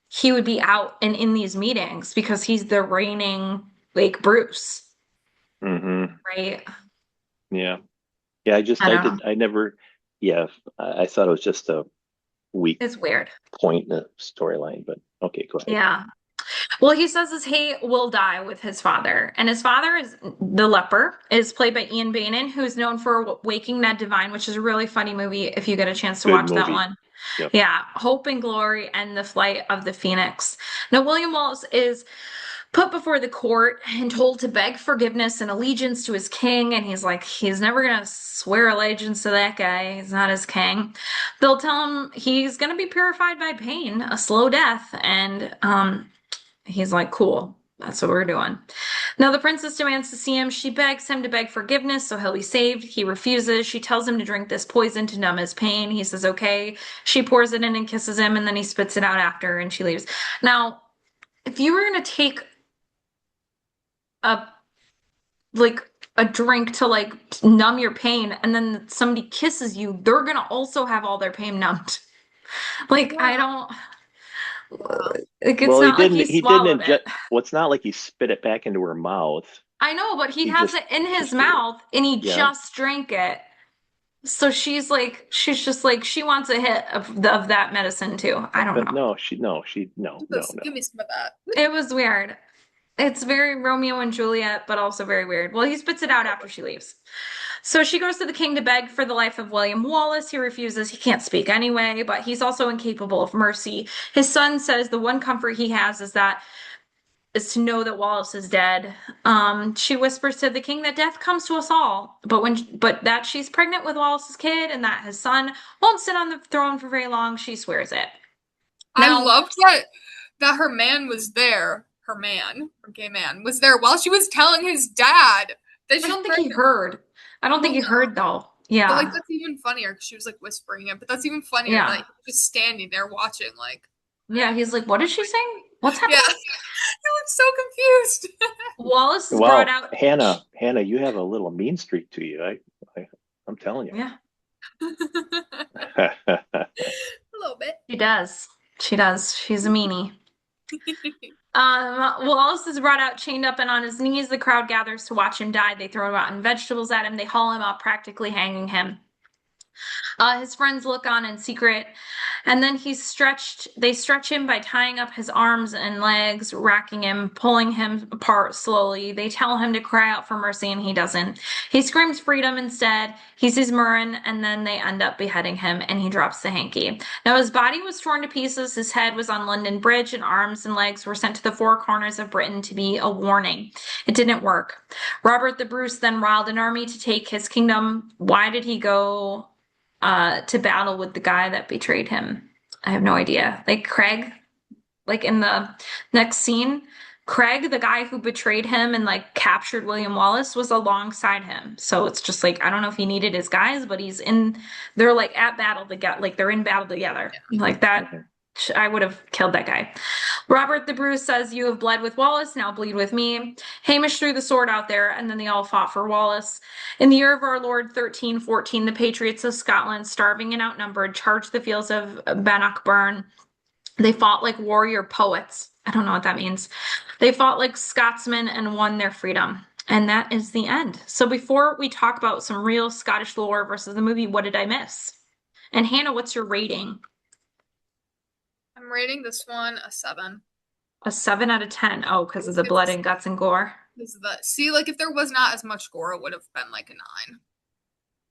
Speaker 2: he would be out and in these meetings because he's the reigning like Bruce.
Speaker 1: Mm-hmm.
Speaker 2: Right?
Speaker 1: Yeah. I thought it was just a weak,
Speaker 2: it's weird
Speaker 1: point in the storyline, but okay, go ahead.
Speaker 2: Yeah. Well, he says his hate will die with his father. And his father is the leper, is played by Ian Bannen, who's known for Waking Ned Divine, which is a really funny movie if you get a chance to watch that one.
Speaker 1: Yep.
Speaker 2: Yeah. Hope and Glory and The Flight of the Phoenix. Now, William Wallace is put before the court and told to beg forgiveness and allegiance to his king. And he's like, he's never going to swear allegiance to that guy. He's not his king. They'll tell him he's going to be purified by pain, a slow death. And he's like, cool. That's what we're doing. Now the princess demands to see him. She begs him to beg forgiveness so he'll be saved. He refuses. She tells him to drink this poison to numb his pain. He says, okay. She pours it in and kisses him, and then he spits it out after, and she leaves. Now, if you were going to take a a drink to like numb your pain and then somebody kisses you, they're going to also have all their pain numbed. Like, I don't, like, it's
Speaker 1: Well,
Speaker 2: not like he
Speaker 1: he didn't
Speaker 2: swallowed it.
Speaker 1: well, it's not like he spit it back into her mouth.
Speaker 2: I know, but he
Speaker 1: He
Speaker 2: has
Speaker 1: just
Speaker 2: it in his
Speaker 1: kissed her.
Speaker 2: mouth and he
Speaker 1: Yeah.
Speaker 2: just drank it. So she's just like, she wants a hit of that medicine too. I don't
Speaker 1: But
Speaker 2: know.
Speaker 1: no.
Speaker 3: Give me some of that.
Speaker 2: It was weird. It's very Romeo and Juliet, but also very weird. Well, he spits it out after she leaves. So she goes to the king to beg for the life of William Wallace. He refuses. He can't speak anyway, but he's also incapable of mercy. His son says the one comfort he has is to know that Wallace is dead. She whispers to the king that death comes to us all, but that she's pregnant with Wallace's kid and that his son won't sit on the throne for very long. She swears it.
Speaker 3: I loved that her man was there. Her gay man, was there while she was telling his dad that
Speaker 2: I don't think he heard. I don't think he heard though. Yeah.
Speaker 3: But like that's even funnier because she was like whispering it. But that's even funnier.
Speaker 2: Yeah.
Speaker 3: Like just standing there watching. Like
Speaker 2: yeah, he's like, "What is she saying? What's happening?"
Speaker 3: yeah, he looks so confused.
Speaker 2: Wallace is
Speaker 1: Wow,
Speaker 2: brought out.
Speaker 1: Hannah, you have a little mean streak to you. I'm telling you.
Speaker 2: Yeah,
Speaker 3: A little bit.
Speaker 2: she does. She does. She's a meanie. Wallace is brought out chained up and on his knees. The crowd gathers to watch him die. They throw rotten vegetables at him. They haul him up, practically hanging him. His friends look on in secret, and then they stretch him by tying up his arms and legs, racking him, pulling him apart slowly. They tell him to cry out for mercy, and he doesn't. He screams freedom instead. He sees Murren, and then they end up beheading him, and he drops the hanky. Now, his body was torn to pieces. His head was on London Bridge, and arms and legs were sent to the four corners of Britain to be a warning. It didn't work. Robert the Bruce then riled an army to take his kingdom. Why did he go to battle with the guy that betrayed him? I have no idea. Like Craig, like in the next scene, Craig, the guy who betrayed him and like captured William Wallace, was alongside him. So it's just like, I don't know if he needed his guys, but they're like at battle together, like they're in battle together. Like that, I would have killed that guy. Robert the Bruce says, "You have bled with Wallace, now bleed with me." Hamish threw the sword out there, and then they all fought for Wallace. In the year of our Lord 1314, the patriots of Scotland, starving and outnumbered, charged the fields of Bannockburn. They fought like warrior poets. I don't know what that means. They fought like Scotsmen and won their freedom. And that is the end. So before we talk about some real Scottish lore versus the movie, what did I miss? And Hannah, what's your rating?
Speaker 3: I'm rating this one a 7.
Speaker 2: A 7 out of 10. Oh, because of the blood and guts and gore.
Speaker 3: See, like if there was not as much gore, it would have been like a 9.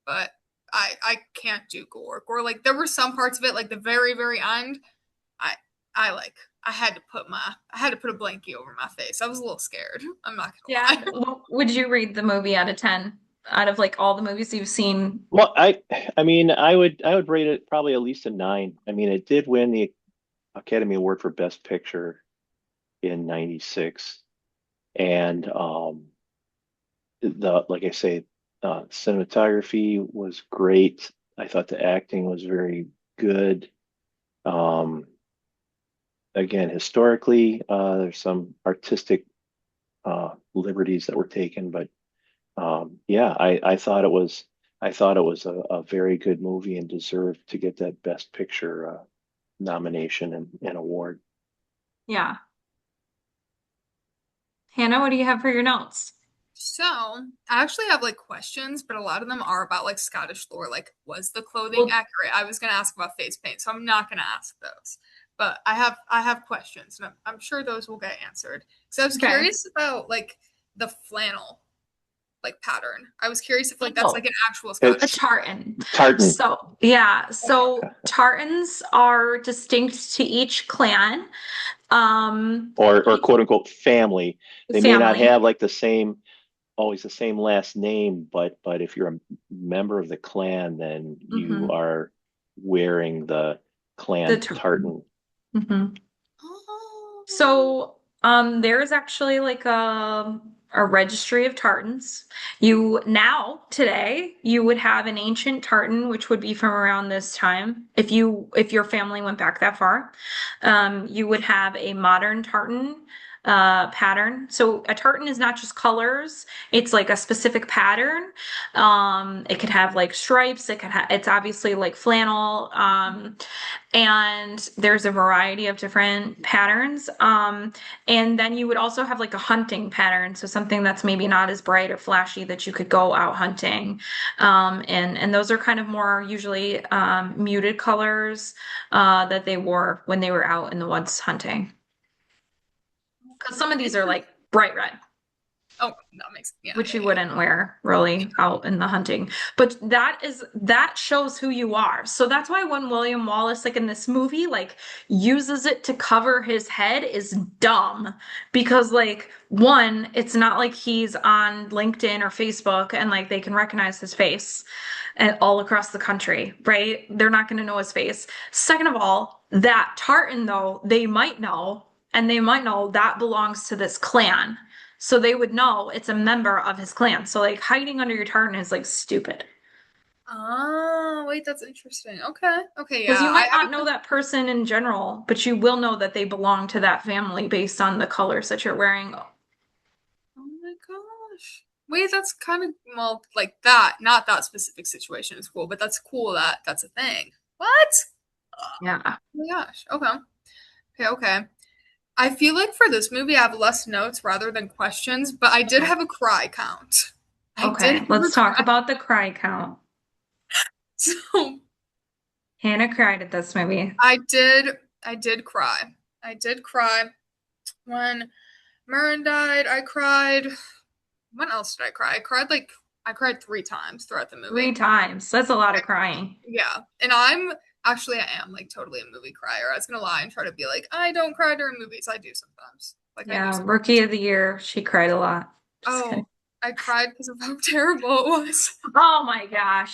Speaker 3: But I can't do gore. Gore, like there were some parts of it, like the very, very end. I had to put a blankie over my face. I was a little scared. I'm not gonna lie.
Speaker 2: What would you rate the movie out of 10? Out of like all the movies you've seen?
Speaker 1: Well, I mean, I would rate it probably at least a 9. I mean, it did win the Academy Award for Best Picture in '96, and like I say, cinematography was great. I thought the acting was very good. Again, historically, there's some artistic liberties that were taken, but yeah, I thought it was a very good movie and deserved to get that Best Picture nomination and award.
Speaker 2: Yeah. Hannah, what do you have for your notes?
Speaker 3: So I actually have like questions, but a lot of them are about like Scottish lore. Like, was the clothing accurate? I was gonna ask about face paint, so I'm not gonna ask those. But I have questions, and I'm sure those will get answered. So I was curious about like the flannel. like pattern? I was curious if like that's
Speaker 2: Oh,
Speaker 3: like an actual
Speaker 2: a
Speaker 3: Scottish.
Speaker 1: It's
Speaker 2: tartan.
Speaker 1: tartan
Speaker 2: So, yeah, so tartans are distinct to each clan.
Speaker 1: or
Speaker 2: Each
Speaker 1: quote unquote family. They may not
Speaker 2: family.
Speaker 1: have like always the same last name, but if you're a member of the clan, then you
Speaker 2: Hmm.
Speaker 1: are wearing the
Speaker 2: The
Speaker 1: clan
Speaker 2: tartan.
Speaker 1: tartan.
Speaker 2: Hmm.
Speaker 3: Oh.
Speaker 2: So, there is actually like a registry of tartans. You now today you would have an ancient tartan, which would be from around this time. If your family went back that far, you would have a modern tartan pattern. So a tartan is not just colors; it's like a specific pattern. It could have like stripes. It's obviously like flannel. And there's a variety of different patterns. And then you would also have like a hunting pattern, so something that's maybe not as bright or flashy that you could go out hunting. And those are kind of more usually muted colors that they wore when they were out in the woods hunting. Because some of these are like bright red,
Speaker 3: Oh, that makes
Speaker 2: which you
Speaker 3: yeah.
Speaker 2: wouldn't wear really out in the hunting. But that shows who you are. So that's why when William Wallace, like in this movie, like uses it to cover his head is dumb. Because like one, it's not like he's on LinkedIn or Facebook and like they can recognize his face and all across the country, right? They're not going to know his face. Second of all, that tartan though, they might know, and they might know that belongs to this clan. So they would know it's a member of his clan. So like hiding under your tartan is like stupid.
Speaker 3: Oh, wait, that's interesting. Okay. Okay,
Speaker 2: Because
Speaker 3: yeah.
Speaker 2: you
Speaker 3: I
Speaker 2: might not know
Speaker 3: haven't.
Speaker 2: that person in general, but you will know that they belong to that family based on the colors that you're wearing.
Speaker 3: Oh my gosh. Wait, that's kind of well, like that. Not that specific situation is cool, but that's cool that that's a thing. What?
Speaker 2: Yeah.
Speaker 3: Oh my gosh. Okay. Okay, okay. I feel like for this movie, I have less notes rather than questions, but I did
Speaker 2: Okay.
Speaker 3: have a cry count. I did
Speaker 2: Okay.
Speaker 3: have a
Speaker 2: Let's talk
Speaker 3: cry.
Speaker 2: about the cry count.
Speaker 3: So
Speaker 2: Hannah cried at this movie.
Speaker 3: I did cry. I did cry when Murren died. I cried. When else did I cry? I cried 3 times throughout the
Speaker 2: Three
Speaker 3: movie.
Speaker 2: times. That's a lot of crying.
Speaker 3: Yeah, and I am like totally a movie crier. I was gonna lie and try to be like I don't cry during movies. I do sometimes. Like I do
Speaker 2: Yeah.
Speaker 3: sometimes.
Speaker 2: Rookie of the year. She cried a lot. Just kidding.
Speaker 3: Oh, I cried because of how terrible it was.
Speaker 2: Oh my gosh.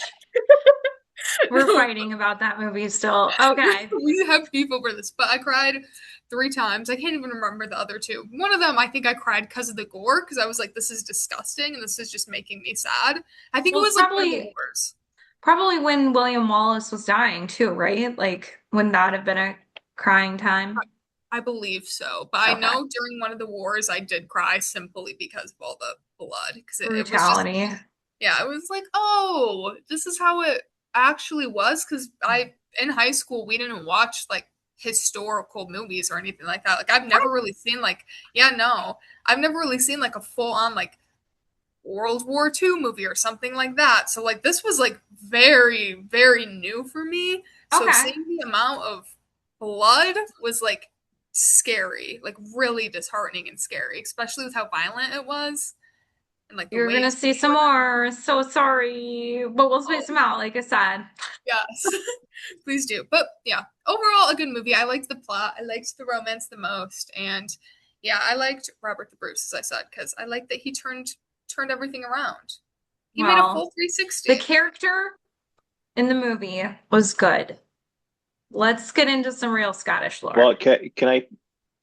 Speaker 2: We're fighting about that movie still. Okay.
Speaker 3: We have beef over this, but I cried 3 times. I can't even remember the other two. One of them, I think I cried because of the gore, because I was like, this is disgusting and this is just making me sad. I think it
Speaker 2: Well, it's
Speaker 3: was like one of the
Speaker 2: probably
Speaker 3: wars.
Speaker 2: probably when William Wallace was dying too, right? Like, wouldn't that have been a crying time?
Speaker 3: I believe so. But I
Speaker 2: Okay.
Speaker 3: know during one of the wars, I did cry simply because of all the blood. Because it was just,
Speaker 2: Brutality.
Speaker 3: yeah, it was like, oh, this is how it actually was. Because in high school, we didn't watch like historical movies or anything like that. Like, I've never really seen, like, yeah, no, I've never really seen like a full on, like, World War II movie or something like that. So, like, this was like very, very new for me. So,
Speaker 2: Okay.
Speaker 3: seeing the amount of blood was like scary, like really disheartening and scary, especially with how violent it was and like the
Speaker 2: You're gonna
Speaker 3: ways
Speaker 2: see
Speaker 3: people
Speaker 2: some
Speaker 3: were.
Speaker 2: more. So sorry, but we'll space
Speaker 3: Oh,
Speaker 2: them out, like I said.
Speaker 3: yes, please do. But yeah, overall, a good movie. I liked the plot, I liked the romance the most. And yeah, I liked Robert the Bruce, as I said, because I liked that he turned everything around. He made a
Speaker 2: Well,
Speaker 3: full
Speaker 2: the
Speaker 3: 360.
Speaker 2: character in the movie was good. Let's get into some real Scottish lore.
Speaker 1: Well, can I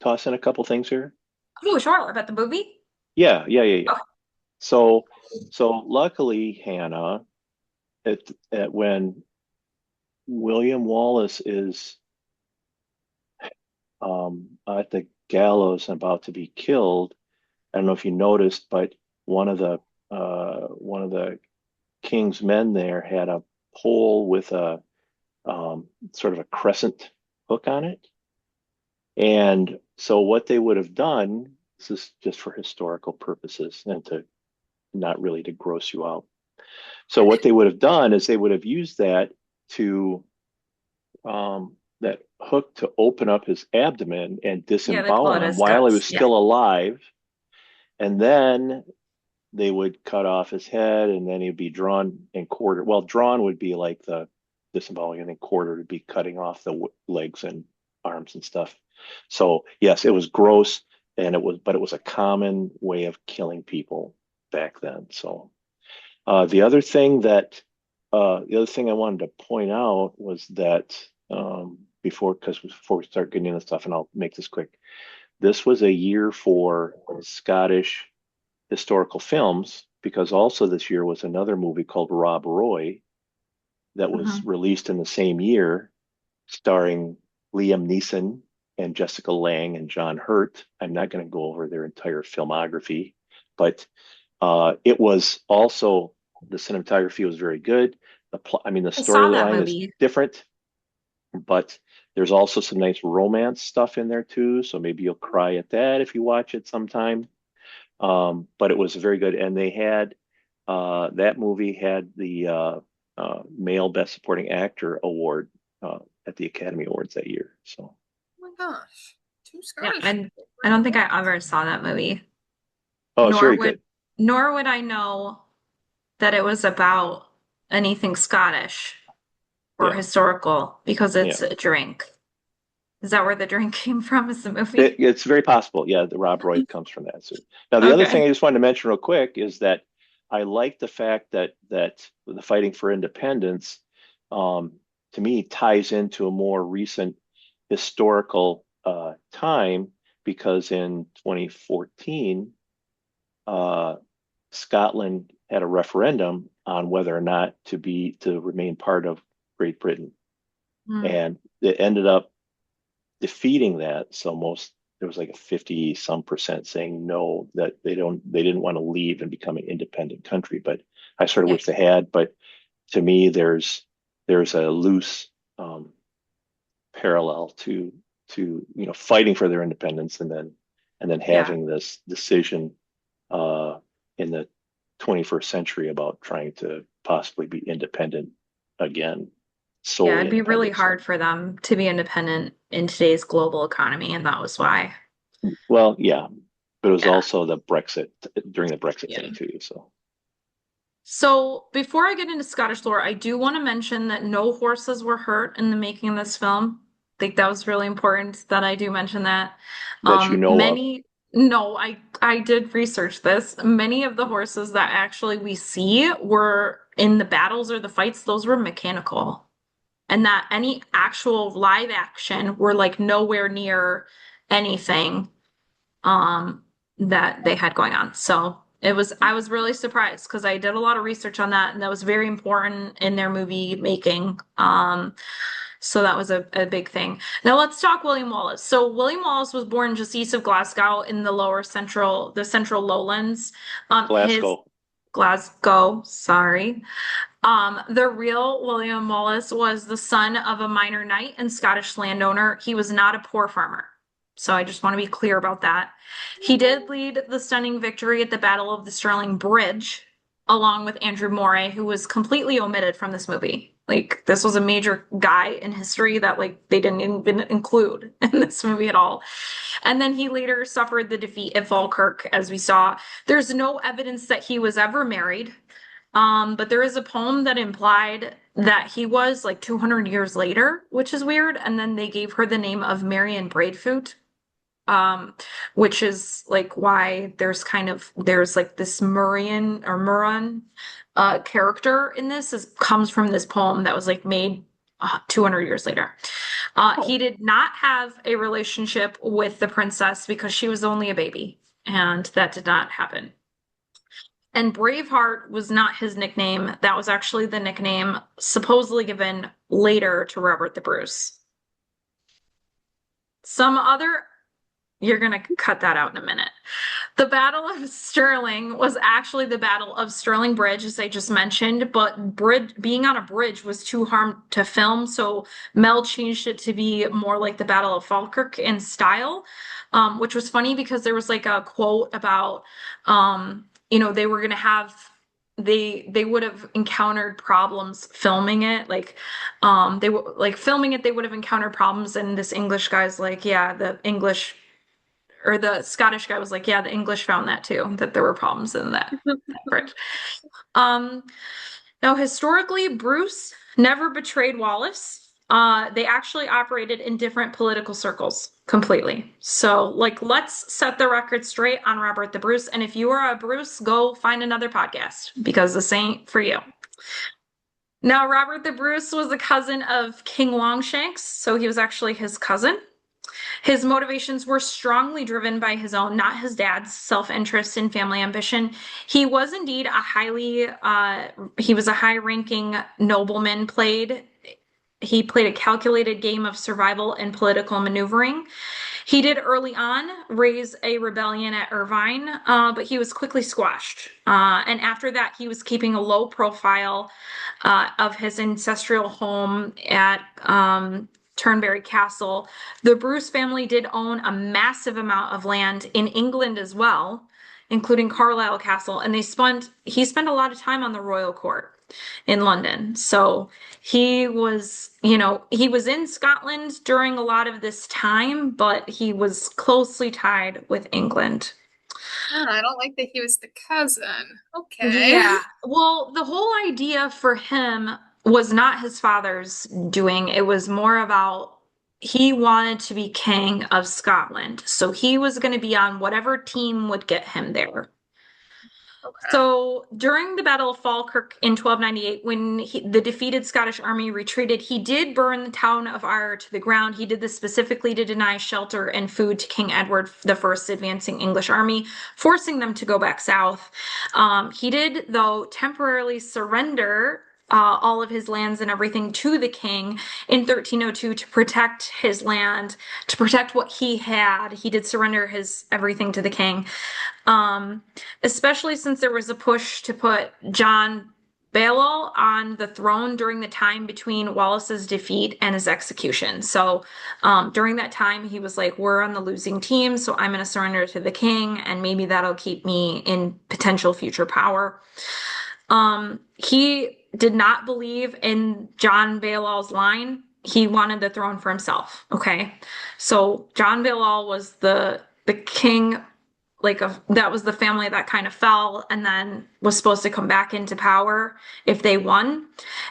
Speaker 1: toss in a couple things here?
Speaker 2: Oh, sure, about the movie.
Speaker 1: Yeah.
Speaker 2: Oh,
Speaker 1: So, so luckily, Hannah, at when William Wallace is at the gallows and about to be killed, I don't know if you noticed, but one of the king's men there had a pole with a sort of a crescent hook on it. And so what they would have done, this is just for historical purposes and to not really to gross you out. So what they would have done is they would have used to that hook to open up his abdomen and
Speaker 2: yeah, they call
Speaker 1: disembowel
Speaker 2: it a
Speaker 1: him while he was
Speaker 2: Scots. Yeah.
Speaker 1: still alive. And then they would cut off his head, and then he'd be drawn and quartered. Well, drawn would be like the disemboweling, and then quartered would be cutting off the legs and arms and stuff. So yes, it was gross, and but it was a common way of killing people back then. So the other thing I wanted to point out was that before we start getting into stuff, and I'll make this quick. This was a year for Scottish historical films, because also this year was another movie called Rob Roy that was
Speaker 2: Mhm.
Speaker 1: released in the same year, starring Liam Neeson and Jessica Lange and John Hurt. I'm not going to go over their entire filmography, but it was also, the cinematography was very good. I mean, the
Speaker 2: I saw that
Speaker 1: storyline is
Speaker 2: movie.
Speaker 1: different, but there's also some nice romance stuff in there too. So maybe you'll cry at that if you watch it sometime. But it was very good, and they had that movie had the male Best Supporting Actor award at the Academy Awards that year. So,
Speaker 3: Oh my gosh. Two
Speaker 2: Yeah,
Speaker 3: Scottish
Speaker 2: and
Speaker 3: people
Speaker 2: I
Speaker 3: for an
Speaker 2: don't think
Speaker 3: award.
Speaker 2: I ever saw that movie.
Speaker 1: oh, it's
Speaker 2: Nor
Speaker 1: very
Speaker 2: would
Speaker 1: good.
Speaker 2: nor would I know that it was about anything Scottish or
Speaker 1: Yeah,
Speaker 2: historical because
Speaker 1: yeah.
Speaker 2: it's a drink. Is that where the drink came from? Is the movie?
Speaker 1: It's very possible. Yeah, the Rob Roy comes from that. So now the other thing
Speaker 2: Okay.
Speaker 1: I just wanted to mention real quick is that I like the fact that the fighting for independence, um, to me, ties into a more recent historical time, because in 2014, uh, Scotland had a referendum on whether or not to remain part of Great Britain,
Speaker 2: Mm.
Speaker 1: and it ended up defeating that. So there was like a 50 some percent saying no, that they didn't want to leave and become an independent country. But I sort of
Speaker 2: Yeah.
Speaker 1: wish they had. But to me, there's a loose parallel to fighting for their independence, and then
Speaker 2: Yeah.
Speaker 1: having this decision uh, in the 21st century about trying to possibly be independent again,
Speaker 2: Yeah,
Speaker 1: solely
Speaker 2: it'd be really
Speaker 1: independent. So,
Speaker 2: hard for them to be independent in today's global economy, and that was why.
Speaker 1: well, yeah, but it was
Speaker 2: Yeah.
Speaker 1: also the Brexit during the Brexit
Speaker 2: Yeah.
Speaker 1: thing too. So,
Speaker 2: So before I get into Scottish lore, I do want to mention that no horses were hurt in the making of this film. I think that was really important that I do mention that.
Speaker 1: that you know of.
Speaker 2: No, I did research this. Many of the horses that actually we see were in the battles or the fights, those were mechanical. And that any actual live action were like nowhere near anything that they had going on. So I was really surprised because I did a lot of research on that and that was very important in their movie making. So that was a big thing. Now let's talk William Wallace. So William Wallace was born just east of Glasgow in the central lowlands. His
Speaker 1: Glasgow.
Speaker 2: Glasgow, sorry. The real William Wallace was the son of a minor knight and Scottish landowner. He was not a poor farmer. So I just want to be clear about that. He did lead the stunning victory at the Battle of the Stirling Bridge, along with Andrew Moray, who was completely omitted from this movie. Like this was a major guy in history that like they didn't even include in this movie at all. And then he later suffered the defeat at Falkirk, as we saw. There's no evidence that he was ever married. But there is a poem that implied that he was like 200 years later, which is weird. And then they gave her the name of Marion Braidfoot, um, which is like why there's like this Murrian or Murran character in this comes from this poem that was like made 200 years later.
Speaker 1: Oh,
Speaker 2: He did not have a relationship with the princess because she was only a baby, and that did not happen. And Braveheart was not his nickname. That was actually the nickname supposedly given later to Robert the Bruce. Some other, you're going to cut that out in a minute. The Battle of Stirling was actually the Battle of Stirling Bridge, as I just mentioned, but being on a bridge was too hard to film, so Mel changed it to be more like the Battle of Falkirk in style, which was funny because there was like a quote about, they were going to have they would have encountered problems filming it they were like filming it they would have encountered problems and this English guy's like yeah the English or the Scottish guy was like, yeah, the English found that too, that there were problems in that bridge. Um, Now, historically, Bruce never betrayed Wallace. They actually operated in different political circles completely. So, like, let's set the record straight on Robert the Bruce. And if you are a Bruce, go find another podcast because this ain't for you. Now, Robert the Bruce was a cousin of King Longshanks, so he was actually his cousin. His motivations were strongly driven by his own, not his dad's, self-interest and family ambition. He was indeed he was a high-ranking nobleman. He played a calculated game of survival and political maneuvering. He did early on raise a rebellion at Irvine, but he was quickly squashed. And after that, he was keeping a low profile of his ancestral home at Turnberry Castle. The Bruce family did own a massive amount of land in England as well, including Carlisle Castle, and he spent a lot of time on the royal court in London. So he was, he was in Scotland during a lot of this time, but he was closely tied with England.
Speaker 3: I don't like that he was the cousin. Okay.
Speaker 2: Yeah. Well, the whole idea for him was not his father's doing. It was more about he wanted to be king of Scotland. So he was going to be on whatever team would get him there.
Speaker 3: Okay.
Speaker 2: So during the Battle of Falkirk in 1298, when the defeated Scottish army retreated, he did burn the town of Ayr to the ground. He did this specifically to deny shelter and food to King Edward I's advancing English army, forcing them to go back south. He did, though, temporarily surrender all of his lands and everything to the king in 1302 to protect his land, to protect what he had. He did surrender his everything to the king. Especially since there was a push to put John Balliol on the throne during the time between Wallace's defeat and his execution. So during that time, he was like, we're on the losing team, so I'm going to surrender to the king, and maybe that'll keep me in potential future power. He did not believe in John Balliol's line. He wanted the throne for himself. Okay. So John Balliol was the king, that was the family that kind of fell and then was supposed to come back into power if they won.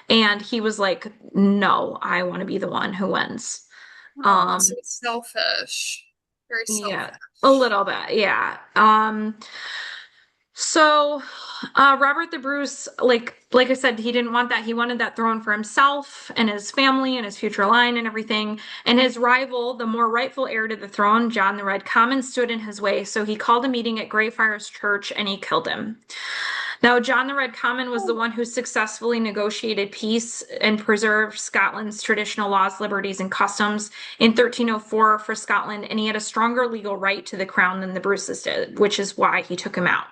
Speaker 2: And he was like, no, I want to be the one who wins.
Speaker 3: So selfish. Very selfish.
Speaker 2: Yeah, a little bit, yeah. So Robert the Bruce, like I said, he didn't want that. He wanted that throne for himself and his family and his future line and everything. And his rival, the more rightful heir to the throne, John the Red Comyn, stood in his way. So he called a meeting at Greyfriars Church and he killed him. Now, John the Red Comyn was the one who successfully negotiated peace and preserved Scotland's traditional laws, liberties, and customs in 1304 for Scotland, and he had a stronger legal right to the crown than the Bruces did, which is why he took him out.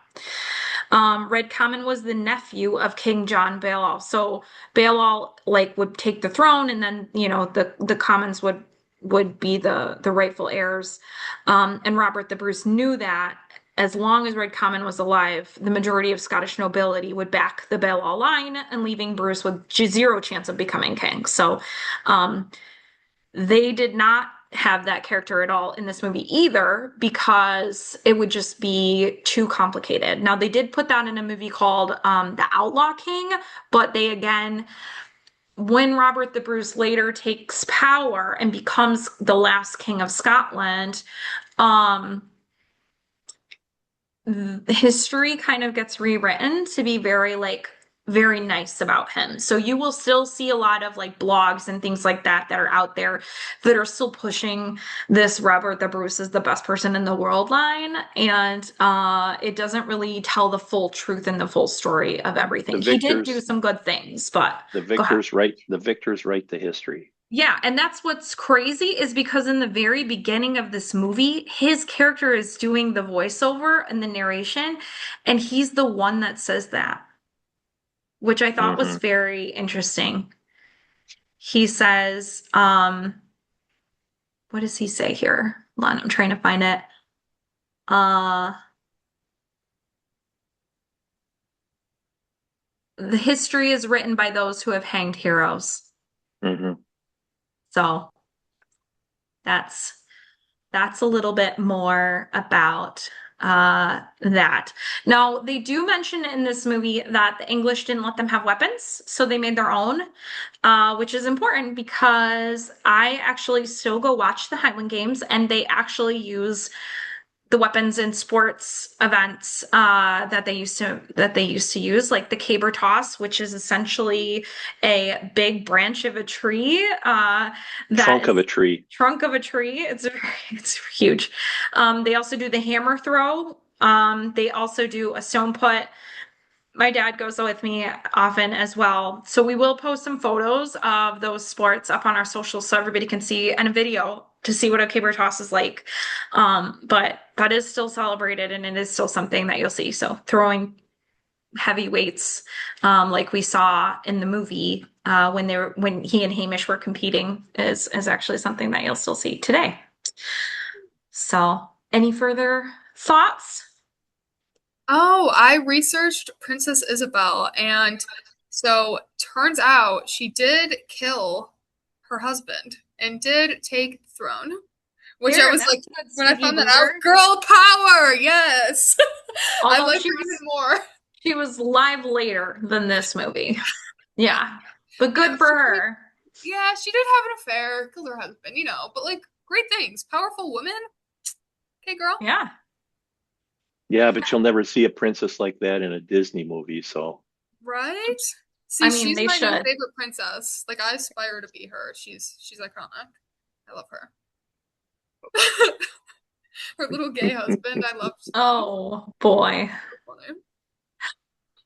Speaker 2: Red Comyn was the nephew of King John Balliol. So Balliol would take the throne, and then the Comyns would be the rightful heirs. And Robert the Bruce knew that as long as Red Comyn was alive, the majority of Scottish nobility would back the Balliol line, and leaving Bruce with zero chance of becoming king. So they did not have that character at all in this movie either, because it would just be too complicated. Now, they did put that in a movie called The Outlaw King, but when Robert the Bruce later takes power and becomes the last king of Scotland, history kind of gets rewritten to be very nice about him. So you will still see a lot of blogs and things like that are out there that are still pushing this Robert the Bruce is the best person in the world line. And it doesn't really tell the full truth and the full story of everything. He did do some good things, but
Speaker 1: the victors write the history.
Speaker 2: Yeah, and that's what's crazy is because in the very beginning of this movie, his character is doing the voiceover and the narration, and he's the one that says that, which I thought was very interesting. He says, what does he say here? Hold on, I'm trying to find it. The history is written by those who have hanged heroes.
Speaker 1: Mm-hmm.
Speaker 2: So that's that's a little bit more about that. Now, they do mention in this movie that the English didn't let them have weapons, so they made their own, which is important because I actually still go watch the Highland Games, and they actually use the weapons in sports events that they used to use, like the caber toss, which is essentially a big branch of a tree
Speaker 1: Trunk of a tree.
Speaker 2: trunk of a tree. It's huge. They also do the hammer throw. They also do a stone put. My dad goes with me often as well. So we will post some photos of those sports up on our socials so everybody can see, and a video to see what a caber toss is like. But that is still celebrated, and it is still something that you'll see. So throwing heavy weights, like we saw in the movie when he and Hamish were competing, is actually something that you'll still see today. So, any further thoughts?
Speaker 3: Oh, I researched Princess Isabel, and so turns out she did kill her husband and did take the throne, which I was
Speaker 2: That's
Speaker 3: like,
Speaker 2: good,
Speaker 3: when I
Speaker 2: Sneaky
Speaker 3: found that
Speaker 2: Boomer.
Speaker 3: out, girl power, yes. I
Speaker 2: Although
Speaker 3: like
Speaker 2: she
Speaker 3: her
Speaker 2: was
Speaker 3: even more.
Speaker 2: she was live later than this movie. Yeah. But
Speaker 3: Yeah,
Speaker 2: good for her.
Speaker 3: Yeah, she did have an affair, killed her husband, but like great things. Powerful woman. Okay, girl.
Speaker 2: Yeah.
Speaker 1: Yeah, but you'll never see a princess like that in a Disney movie. So
Speaker 3: Right?
Speaker 2: I
Speaker 3: See,
Speaker 2: mean,
Speaker 3: she's
Speaker 2: they
Speaker 3: my new
Speaker 2: should.
Speaker 3: favorite princess. Like I aspire to be her. She's iconic. I love her. Her little gay husband, I loved that.
Speaker 2: Oh boy.
Speaker 3: So funny.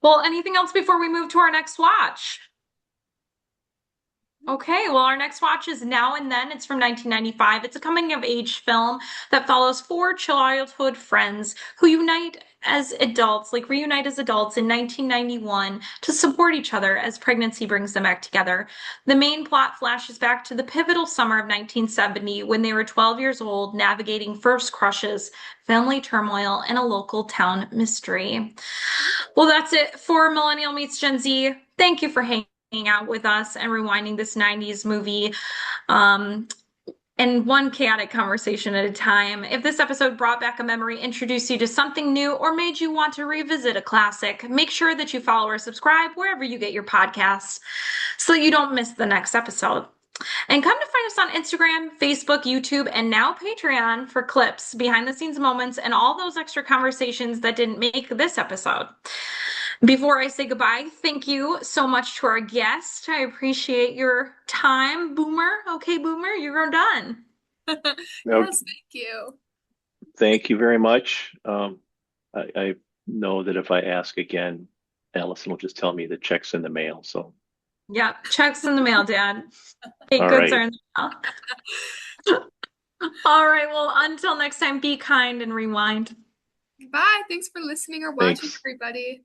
Speaker 2: Well, anything else before we move to our next watch? Okay, well, our next watch is Now and Then. It's from 1995. It's a coming of age film that follows four childhood friends who reunite as adults in 1991 to support each other as pregnancy brings them back together. The main plot flashes back to the pivotal summer of 1970 when they were 12 years old, navigating first crushes, family turmoil, and a local town mystery. Well, that's it for Millennial Meets Gen Z. Thank you for hanging out with us and rewinding this 90s movie. And one chaotic conversation at a time. If this episode brought back a memory, introduced you to something new, or made you want to revisit a classic, make sure that you follow or subscribe wherever you get your podcasts so that you don't miss the next episode. And come to find us on Instagram, Facebook, YouTube, and now Patreon for clips, behind the scenes moments, and all those extra conversations that didn't make this episode. Before I say goodbye, thank you so much to our guest. I appreciate your time, Boomer. Okay, Boomer, you're done.
Speaker 3: Yes, thank you.
Speaker 1: Thank you very much. I know that if I ask again, Allison will just tell me the check's in the mail. So,
Speaker 2: Yep, checks in the mail, Dad. Hey,
Speaker 1: all
Speaker 2: goods
Speaker 1: right.
Speaker 2: are in the mail. All right, well, until next time, be kind and rewind.
Speaker 3: Bye. Thanks for listening or watching,
Speaker 1: Thanks.
Speaker 3: everybody.